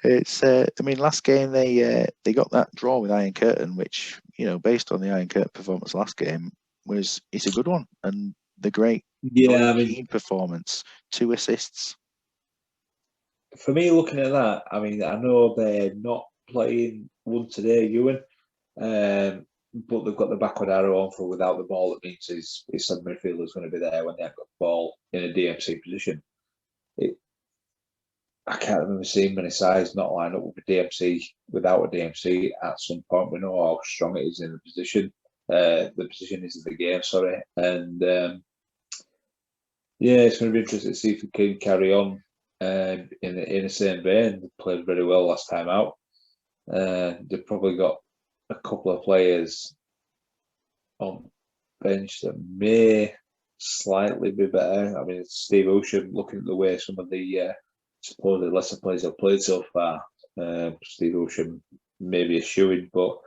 It's last game they got that draw with Iron Curtain, which based on the Iron Curtain performance last game it's a good one, and the great performance, 2 assists. For me, looking at that, I mean, I know they're not playing one today, Ewan, but they've got the backward arrow on for without the ball. That means his centre midfielder is going to be there when they've got the ball in a DMC position. I can't remember seeing many sides not line up with a DMC without a DMC at some point. We know how strong it is in the position. The position is in the game, sorry. And it's going to be interesting to see if we can carry on in the same vein. They played very well last time out. They've probably got a couple of players on bench that may slightly be better. I mean, Steve Ocean, looking at the way some of the supposedly lesser players have played so far, Steve Ocean may be a shoo-in, but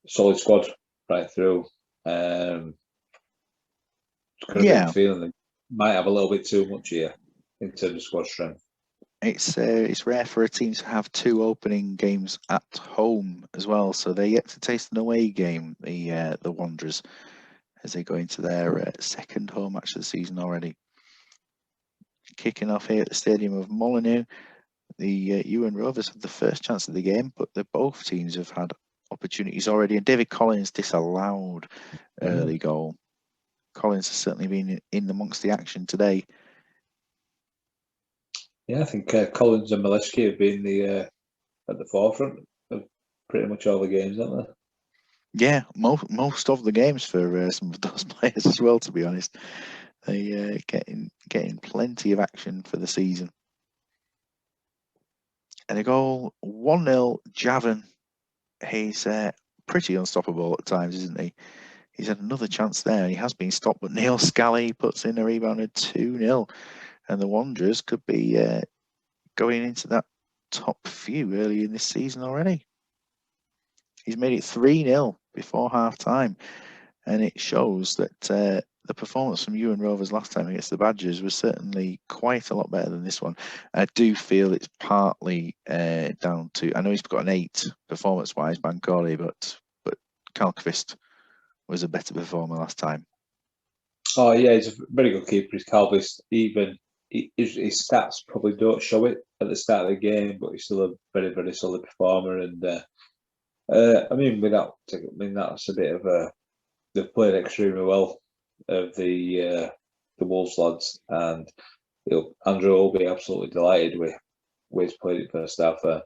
solid squad right through. Got a bit of a feeling they might have a little bit too much here in terms of squad strength. It's rare for a team to have two opening games at home as well, so they get to taste an away game. The Wanderers, as they go into their second home match of the season already. Kicking off here at the Stadium of Molineux, the UN Rovers had the first chance of the game, but both teams have had opportunities already, and David Collins disallowed early goal. Collins has certainly been in amongst the action today. Yeah, I think Collins and Mileski have been at the forefront of pretty much all the games, haven't they? Yeah, most of the games for some of those players as well, to be honest. They getting plenty of action for the season. And a goal, 1-0, Javan. He's pretty unstoppable at times, isn't he? He's had another chance there. He has been stopped, but Neil Scally puts in a rebound at 2-0. And the Wanderers could be going into that top few early in this season already. He's made it 3-0 before half-time. And it shows that the performance from UN Rovers last time against the Badgers was certainly quite a lot better than this one. I do feel it's partly down to, I know he's got an 8 performance-wise, Bancori, but Kalkvist was a better performer last time. Oh yeah, he's a very good keeper. He's Kalkvist. Even his stats probably don't show it at the start of the game, but he's still a very, very solid performer. And I mean, that's a bit of a. They've played extremely well of the Wolves lads, and Andrew will be absolutely delighted with his played it first half there.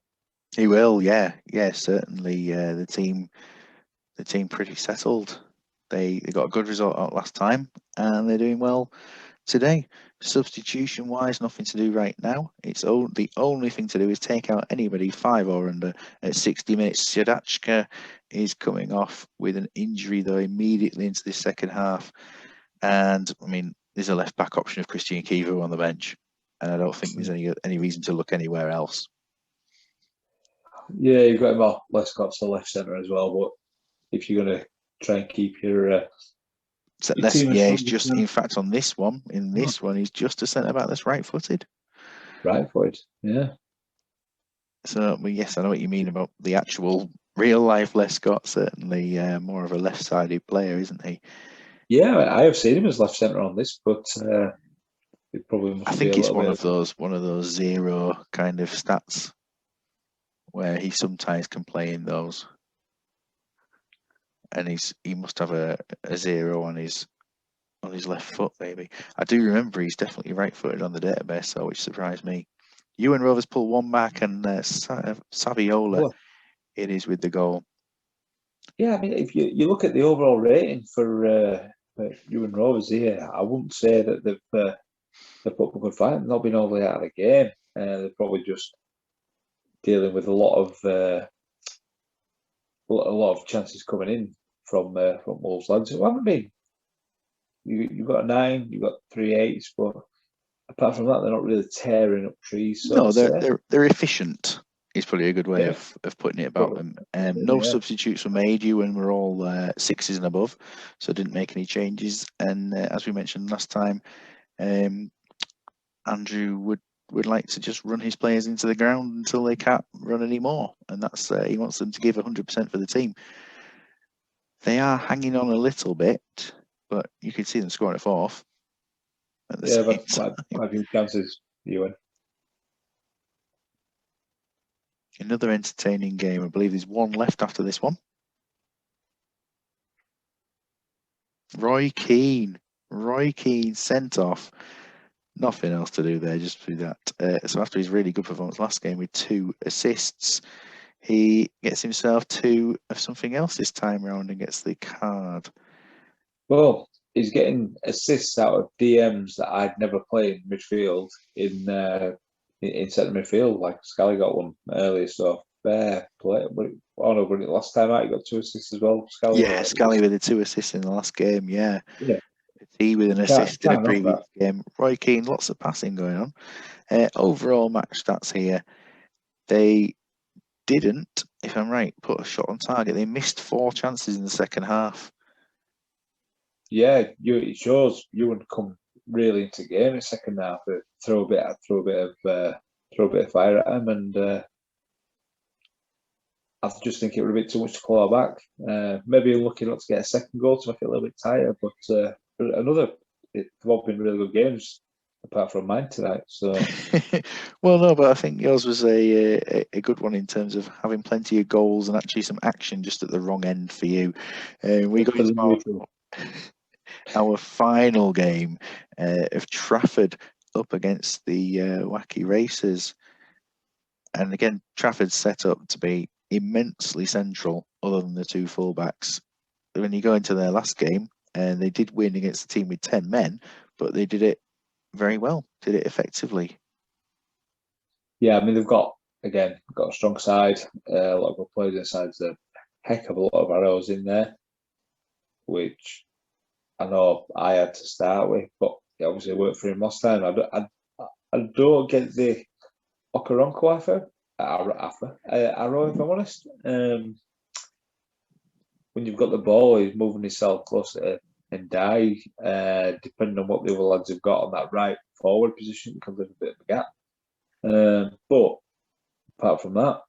He will, yeah, certainly. The team pretty settled. They got a good result out last time, and they're doing well today. Substitution wise, nothing to do right now. The only thing to do is take out anybody 5 or under at 60 minutes. Siadachka is coming off with an injury though immediately into the second half, and I mean there's a left back option of Christian Kivu on the bench, and I don't think there's any reason to look anywhere else. Yeah, you've got him off Lescott's the left centre as well, but if you're going to try and keep your he's just in fact on this one. In this one, he's just a centre back that's right-footed. Right-footed, yeah. So, well, yes, I know what you mean about the actual real-life Lescott. Certainly, more of a left-sided player, isn't he? Yeah, I have seen him as left centre on this, but it probably must. I think it's one of those zero kind of stats where he sometimes can play in those. And he must have a 0 on his left foot, maybe. I do remember he's definitely right-footed on the database, so which surprised me. UN Rovers pull one back, and Saviola, it is with the goal. Yeah, I mean, if you look at the overall rating for UN Rovers here, I wouldn't say that they've put up a good fight. They've not been overly out of the game. They're probably just dealing with a lot of chances coming in from Wolves lads who haven't been. You've got a 9, you've got 3 8s, but apart from that, they're not really tearing up trees. So no, they're efficient. Is probably a good way of putting it about them. No substitutes were made. UN were all 6s and above, so didn't make any changes. And as we mentioned last time, Andrew would like to just run his players into the ground until they can't run anymore, and that's he wants them to give 100% for the team. They are hanging on a little bit, but you can see them scoring a 4th. But I think chances UN. Another entertaining game. I believe there's one left after this one. Roy Keane sent off. Nothing else to do there, just do that. So after his really good performance last game with 2 assists, he gets himself 2 of something else this time round and gets the card. Well, he's getting assists out of DMs that I'd never played in midfield in centre midfield. Like Scally got one earlier, so fair play. But oh no, but last time out he got 2 assists as well. Scally, Yeah, Scally with the 2 assists in the last game. Yeah, yeah, T with an assist in a can't knock previous that. game. Roy Keane, lots of passing going on. Overall match stats here, they didn't, if I'm right, put a shot on target. They missed 4 chances in the second half. Yeah, it shows you would come really into the game in the second half. Throw a bit of fire at him, and I just think it would be a bit too much to claw back. Maybe looking not to get a second goal to make it a little bit tighter, but they've all been really good games apart from mine tonight. So Well, no, but I think yours was a good one in terms of having plenty of goals and actually some action just at the wrong end for you. We got into our final game of Trafford up against the Wacky Racers. And again, Trafford's set up to be immensely central, other than the 2 fullbacks. When you go into their last game, and they did win against a team with 10 men, but they did it very well, did it effectively. Yeah, I mean they've got a strong side. A lot of good players inside. There's a heck of a lot of arrows in there, which I know I had to start with, but it obviously worked for him last time. I don't get the Okoronkwo arrow, if I'm honest. When you've got the ball, he's moving himself closer and die. Depending on what the other lads have got on that right forward position, it can leave a bit of a gap. But apart from that,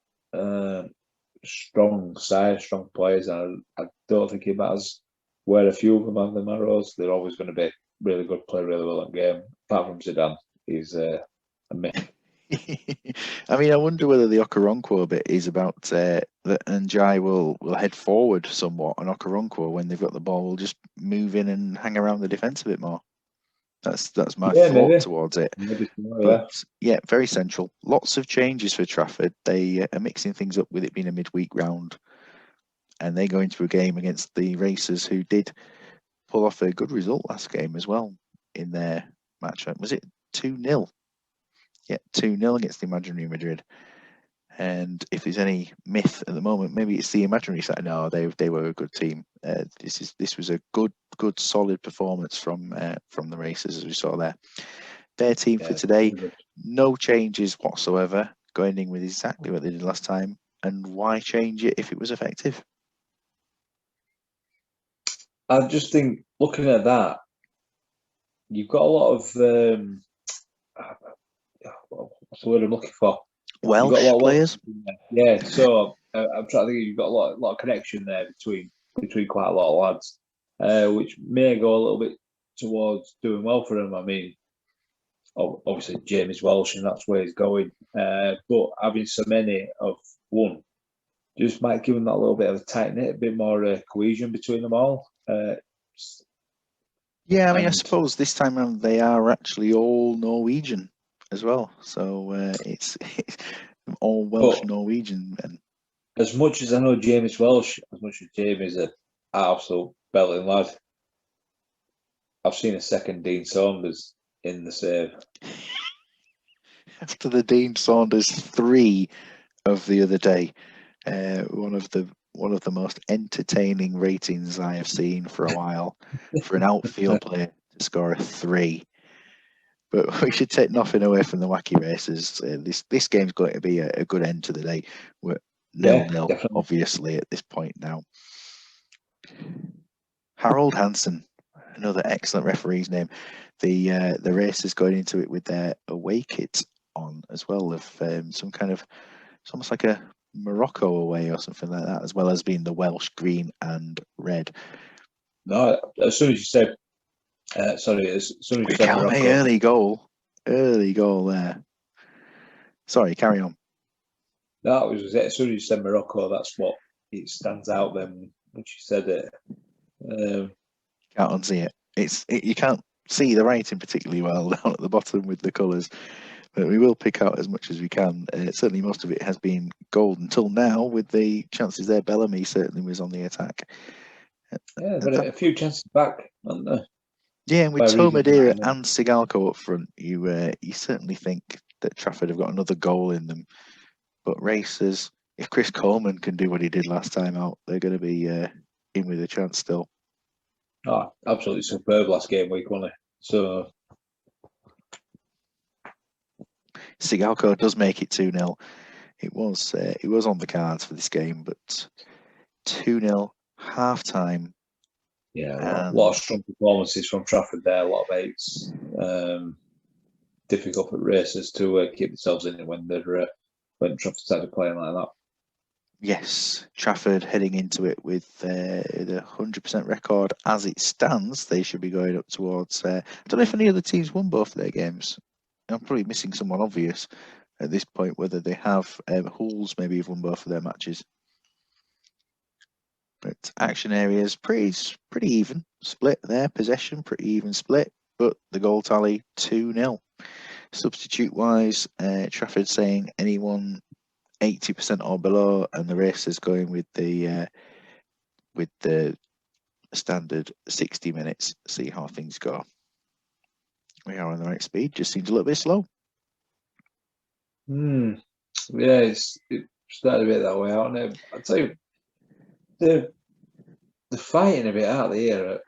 strong side, strong players, and I don't think it matters where a few of them have them arrows. They're always going to be really good, play really well at game. Apart from Zidane, he's a myth. I mean, I wonder whether the Okoronkwo bit is about that Njai will head forward somewhat, and Okoronkwo, when they've got the ball, will just move in and hang around the defence a bit more. That's my thought towards it. Maybe so, but yeah, very central. Lots of changes for Trafford. They are mixing things up with it being a midweek round, and they go into a game against the Racers, who did pull off a good result last game as well in their match. Was it 2-0? Yeah, 2-0 against the Imaginary Madrid. And if there's any myth at the moment, maybe it's the Imaginary side. No, they were a good team. This was a good solid performance from the Racers, as we saw there. Their team for today, no changes whatsoever, going in with exactly what they did last time. And why change it if it was effective? I just think, looking at that, you've got a lot of what's the word I'm looking for? Welsh players. Yeah, so I'm trying to think. You've got a lot of connection there between quite a lot of lads, which may go a little bit towards doing well for them. I mean, obviously James Welsh, and that's where he's going. But having so many of one just might give them that little bit of a tight knit, a bit more cohesion between them all. Yeah, I mean, I suppose this time around they are actually all Norwegian as well, so it's all Welsh Norwegian men. As much as I know James Welsh, as much as James is an absolute belting lad, I've seen a second Dean Saunders in the save. After the Dean Saunders 3 of the other day, one of the most entertaining ratings I have seen for a while for an outfield player to score a 3. But we should take nothing away from the Wacky Racers. This game's going to be a good end to the day. We're 0-0, obviously, at this point now. Harold Hansen, another excellent referee's name. The Racers going into it with their away kit on as well, of some kind of, it's almost like a Morocco away or something like that, as well as being the Welsh green and red. No, as soon as you said, as soon as you said Morocco, early goal there. Sorry, carry on. That was it. As soon as you said Morocco, that's what it stands out. Then when you said it, you can't unsee it. You can't see the writing particularly well down at the bottom with the colours. But we will pick out as much as we can. Certainly most of it has been gold until now, with the chances there. Bellamy certainly was on the attack. Yeah, but a few chances back, aren't there? Yeah, and with Tomadera and Sigalko up front, you certainly think that Trafford have got another goal in them. But Racers if Chris Coleman can do what he did last time out, they're going to be in with a chance still. Oh, absolutely superb last game week, wasn't it? So Sigalco does make it 2-0. It was on the cards for this game, but 2-0 half time. yeah, a lot of strong performances from Trafford there. A lot of eights. Difficult for racers to keep themselves in it when Trafford started playing like that. Yes, Trafford heading into it with the 100% record as it stands. They should be going up towards. I don't know if any other teams won both their games. I'm probably missing someone obvious at this point. Whether they have Hulls maybe have won both of their matches. But action areas pretty even split there. Possession pretty even split. But the goal tally 2-0. Substitute wise, Trafford saying anyone 80% or below, and the racers going with the standard 60 minutes. See how things go. We are on the right speed. Just seems a little bit slow. Yeah, it started a bit that way, aren't it? I'd say they're fighting a bit out of the air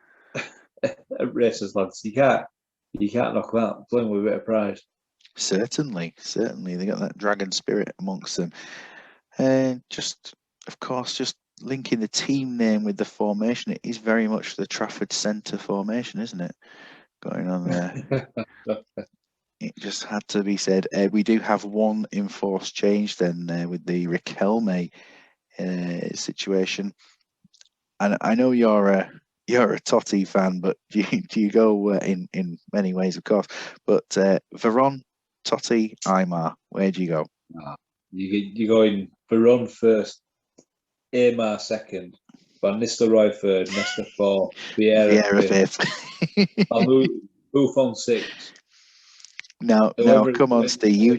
at racers, lads. You can't knock that. Playing with a bit of pride. Certainly, they got that dragon spirit amongst them. And of course, linking the team name with the formation, it is very much the Trafford Centre formation, isn't it? Going on there. It just had to be said. We do have one enforced change then with the Riquelme situation. And I know you're a Totti fan, but do you go in many ways, of course. But Veron, Totti, Aymar, where do you go? You go in Veron first, Aymar second, Van Nistelrooy third, Nesta fourth, Vieira fifth, Buffon sixth. Now, come on, Steve. You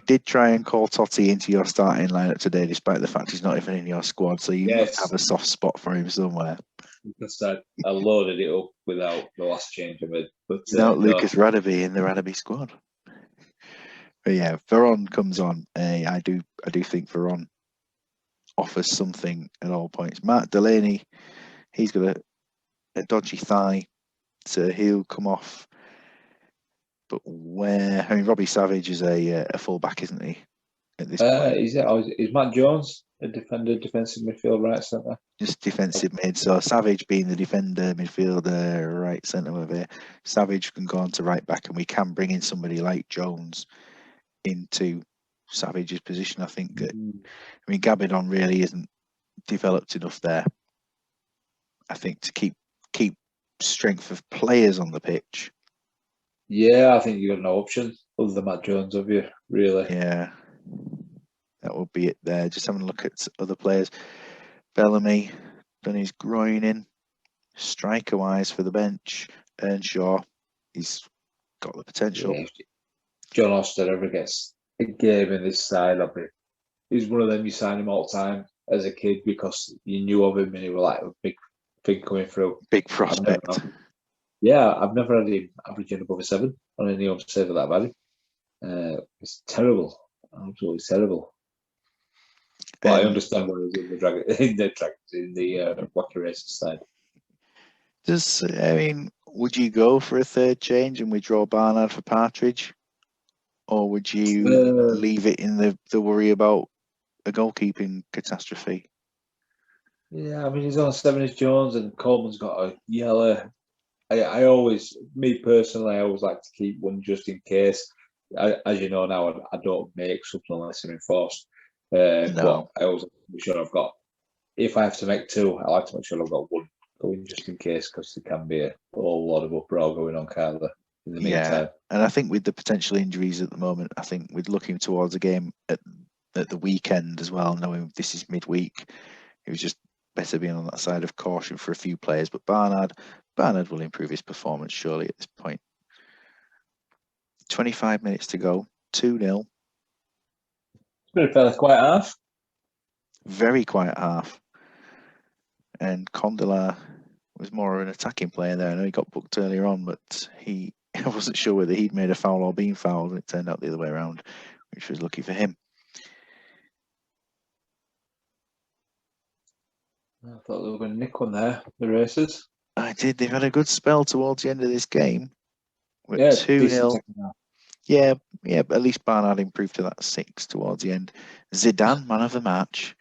did try and call Totti into your starting lineup today, despite the fact he's not even in your squad. So you must have a soft spot for him somewhere. Because I loaded it up without the last change of it. But without Lucas Radaby in the Radaby squad. But yeah, Veron comes on. I do think Veron offers something at all points. Matt Delaney, he's got a dodgy thigh, so he'll come off. But Robbie Savage is a fullback, isn't he? At this point, is Matt Jones a defensive midfield right centre? Just defensive mid. So Savage being the defender, midfielder, right centre over here. Savage can go on to right back, and we can bring in somebody like Jones into Savage's position. I think that Gabidon really isn't developed enough there. I think to keep strength of players on the pitch. Yeah, I think you've got no option other than Matt Jones, have you? Really? Yeah, that would be it there. Just having a look at other players. Bellamy done his groin in. Striker wise for the bench, Earnshaw, he's got the potential. Yeah, if John Austin ever gets a game in this side, he's one of them you sign him all the time as a kid because you knew of him and he was like a big thing coming through. Big prospect. I've never had him averaging above a 7 on any home save of that value. It's terrible, absolutely terrible. But I understand what he's in the Wacky Racers side. Would you go for a third change and withdraw Barnard for Partridge, or would you leave it in the worry about a goalkeeping catastrophe? Yeah, I mean he's on 7 is Jones and Coleman's got a yellow. I always like to keep one just in case. As you know now, I don't make something unless they're enforced. No. But I always make sure I've got. If I have to make 2, I like to make sure I've got 1 going just in case, because there can be a whole lot of uproar going on, can't there, in the meantime. And I think with the potential injuries at the moment, I think with looking towards a game at the weekend as well, knowing this is midweek, it was just better being on that side of caution for a few players. But Barnard will improve his performance surely at this point. 25 minutes to go, 2-0. It's been a fairly quiet half. Very quiet half. And Condola was more of an attacking player there. I know he got booked earlier on, but I wasn't sure whether he'd made a foul or been fouled. It turned out the other way around, which was lucky for him. I thought they were going to nick one there, the Racers. I did. They've had a good spell towards the end of this game. We're Yeah, 2-0. decent second half. Yeah, but at least Barnard improved to that 6 towards the end. Zidane, man of the match.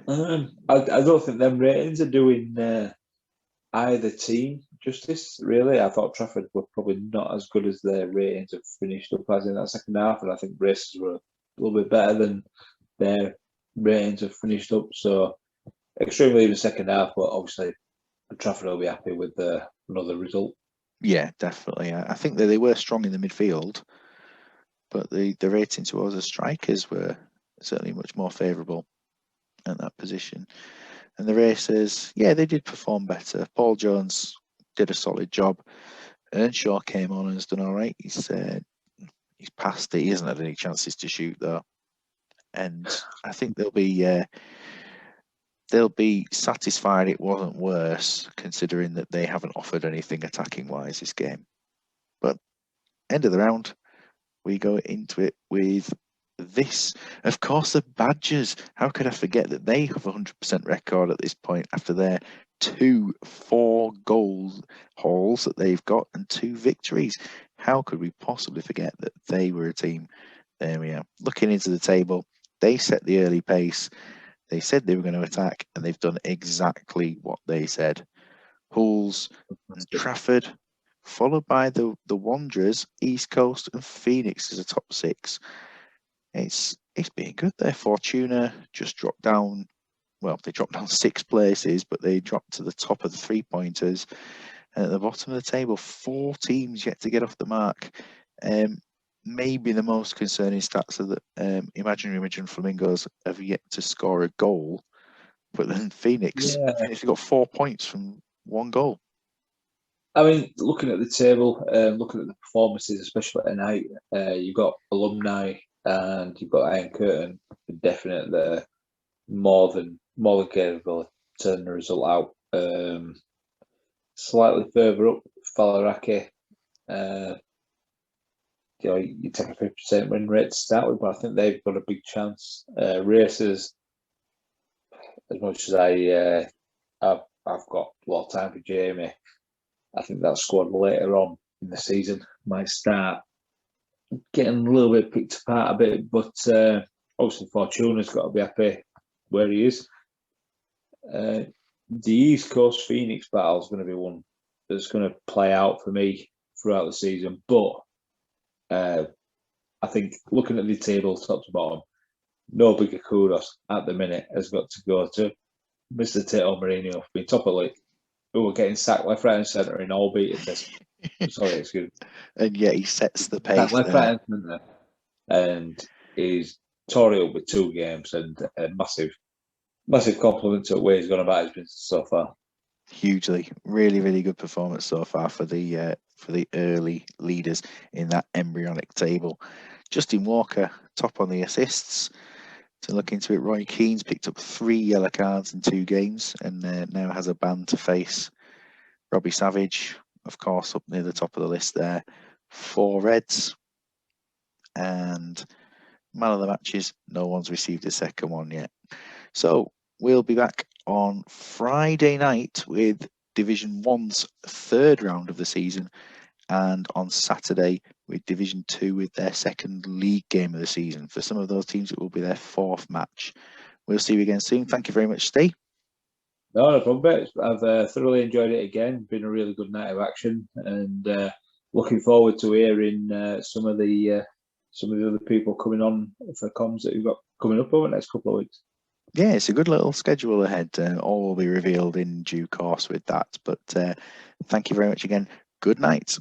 I don't think them ratings are doing either team justice, really. I thought Trafford were probably not as good as their ratings have finished up as in that second half, and I think Racers were a little bit better than their ratings have finished up. So extremely even second half, but obviously Trafford will be happy with another result. Yeah, definitely. I think that they were strong in the midfield, but the rating towards the strikers were certainly much more favourable at that position. And the Racers, yeah, they did perform better. Paul Jones did a solid job. Earnshaw came on and has done all right. He's passed it. He hasn't had any chances to shoot though, and I think they'll be satisfied it wasn't worse, considering that they haven't offered anything attacking wise this game. But end of the round, we go into it with this. Of course, the Badgers. How could I forget that they have a 100% record at this point after their 2 4-goal hauls that they've got and 2 victories? How could we possibly forget that they were a team? There we are. Looking into the table, they set the early pace. They said they were going to attack, and they've done exactly what they said. Hull's and Trafford, followed by the Wanderers, East Coast, and Phoenix as a top 6. It's been good there. Fortuna just dropped down. Well, they dropped down 6 places, but they dropped to the top of the 3-pointers. And at the bottom of the table, 4 teams yet to get off the mark. Maybe the most concerning stats are that Imaginary Image and Flamingos have yet to score a goal, but then Phoenix have got 4 points from 1 goal. I mean, looking at the table, looking at the performances, especially tonight, you've got Alumni and you've got Iron Curtain, definitely they're more than capable of turning the result out. Slightly further up, Falaraki, you take a 50% win rate to start with, but I think they've got a big chance. Racers, as much as I've got a lot of time for Jamie, I think that squad later on in the season might start getting a little bit picked apart a bit, but obviously Fortuna's got to be happy where he is. The East Coast Phoenix battle is going to be one that's going to play out for me throughout the season, but I think looking at the table top to bottom, no bigger kudos at the minute has got to go to Mr. Tito Mourinho for being top of the league, who are getting sacked left, right, and centre in all beating this. Sorry, excuse me. And yet he sets the pace left, there. right, and centre, and he's tore it up with 2 games, and a massive compliment to the way he's gone about his business so far. Hugely, really good performance so far for the early leaders in that embryonic table. Justin Walker top on the assists. To look into it, Roy Keane's picked up 3 yellow cards in 2 games and now has a ban to face. Robbie Savage, of course, up near the top of the list there, 4 reds. And man of the matches, no one's received a second one yet. So we'll be back on Friday night with Division 1's 3rd round of the season, and on Saturday with Division 2 with their 2nd league game of the season. For some of those teams, it will be their 4th match. We'll see you again soon. Thank you very much, Steve. No problem. I've thoroughly enjoyed it again. Been a really good night of action, and looking forward to hearing some of the other people coming on for comms that we've got coming up over the next couple of weeks. Yeah, it's a good little schedule ahead. All will be revealed in due course with that. But thank you very much again. Good night.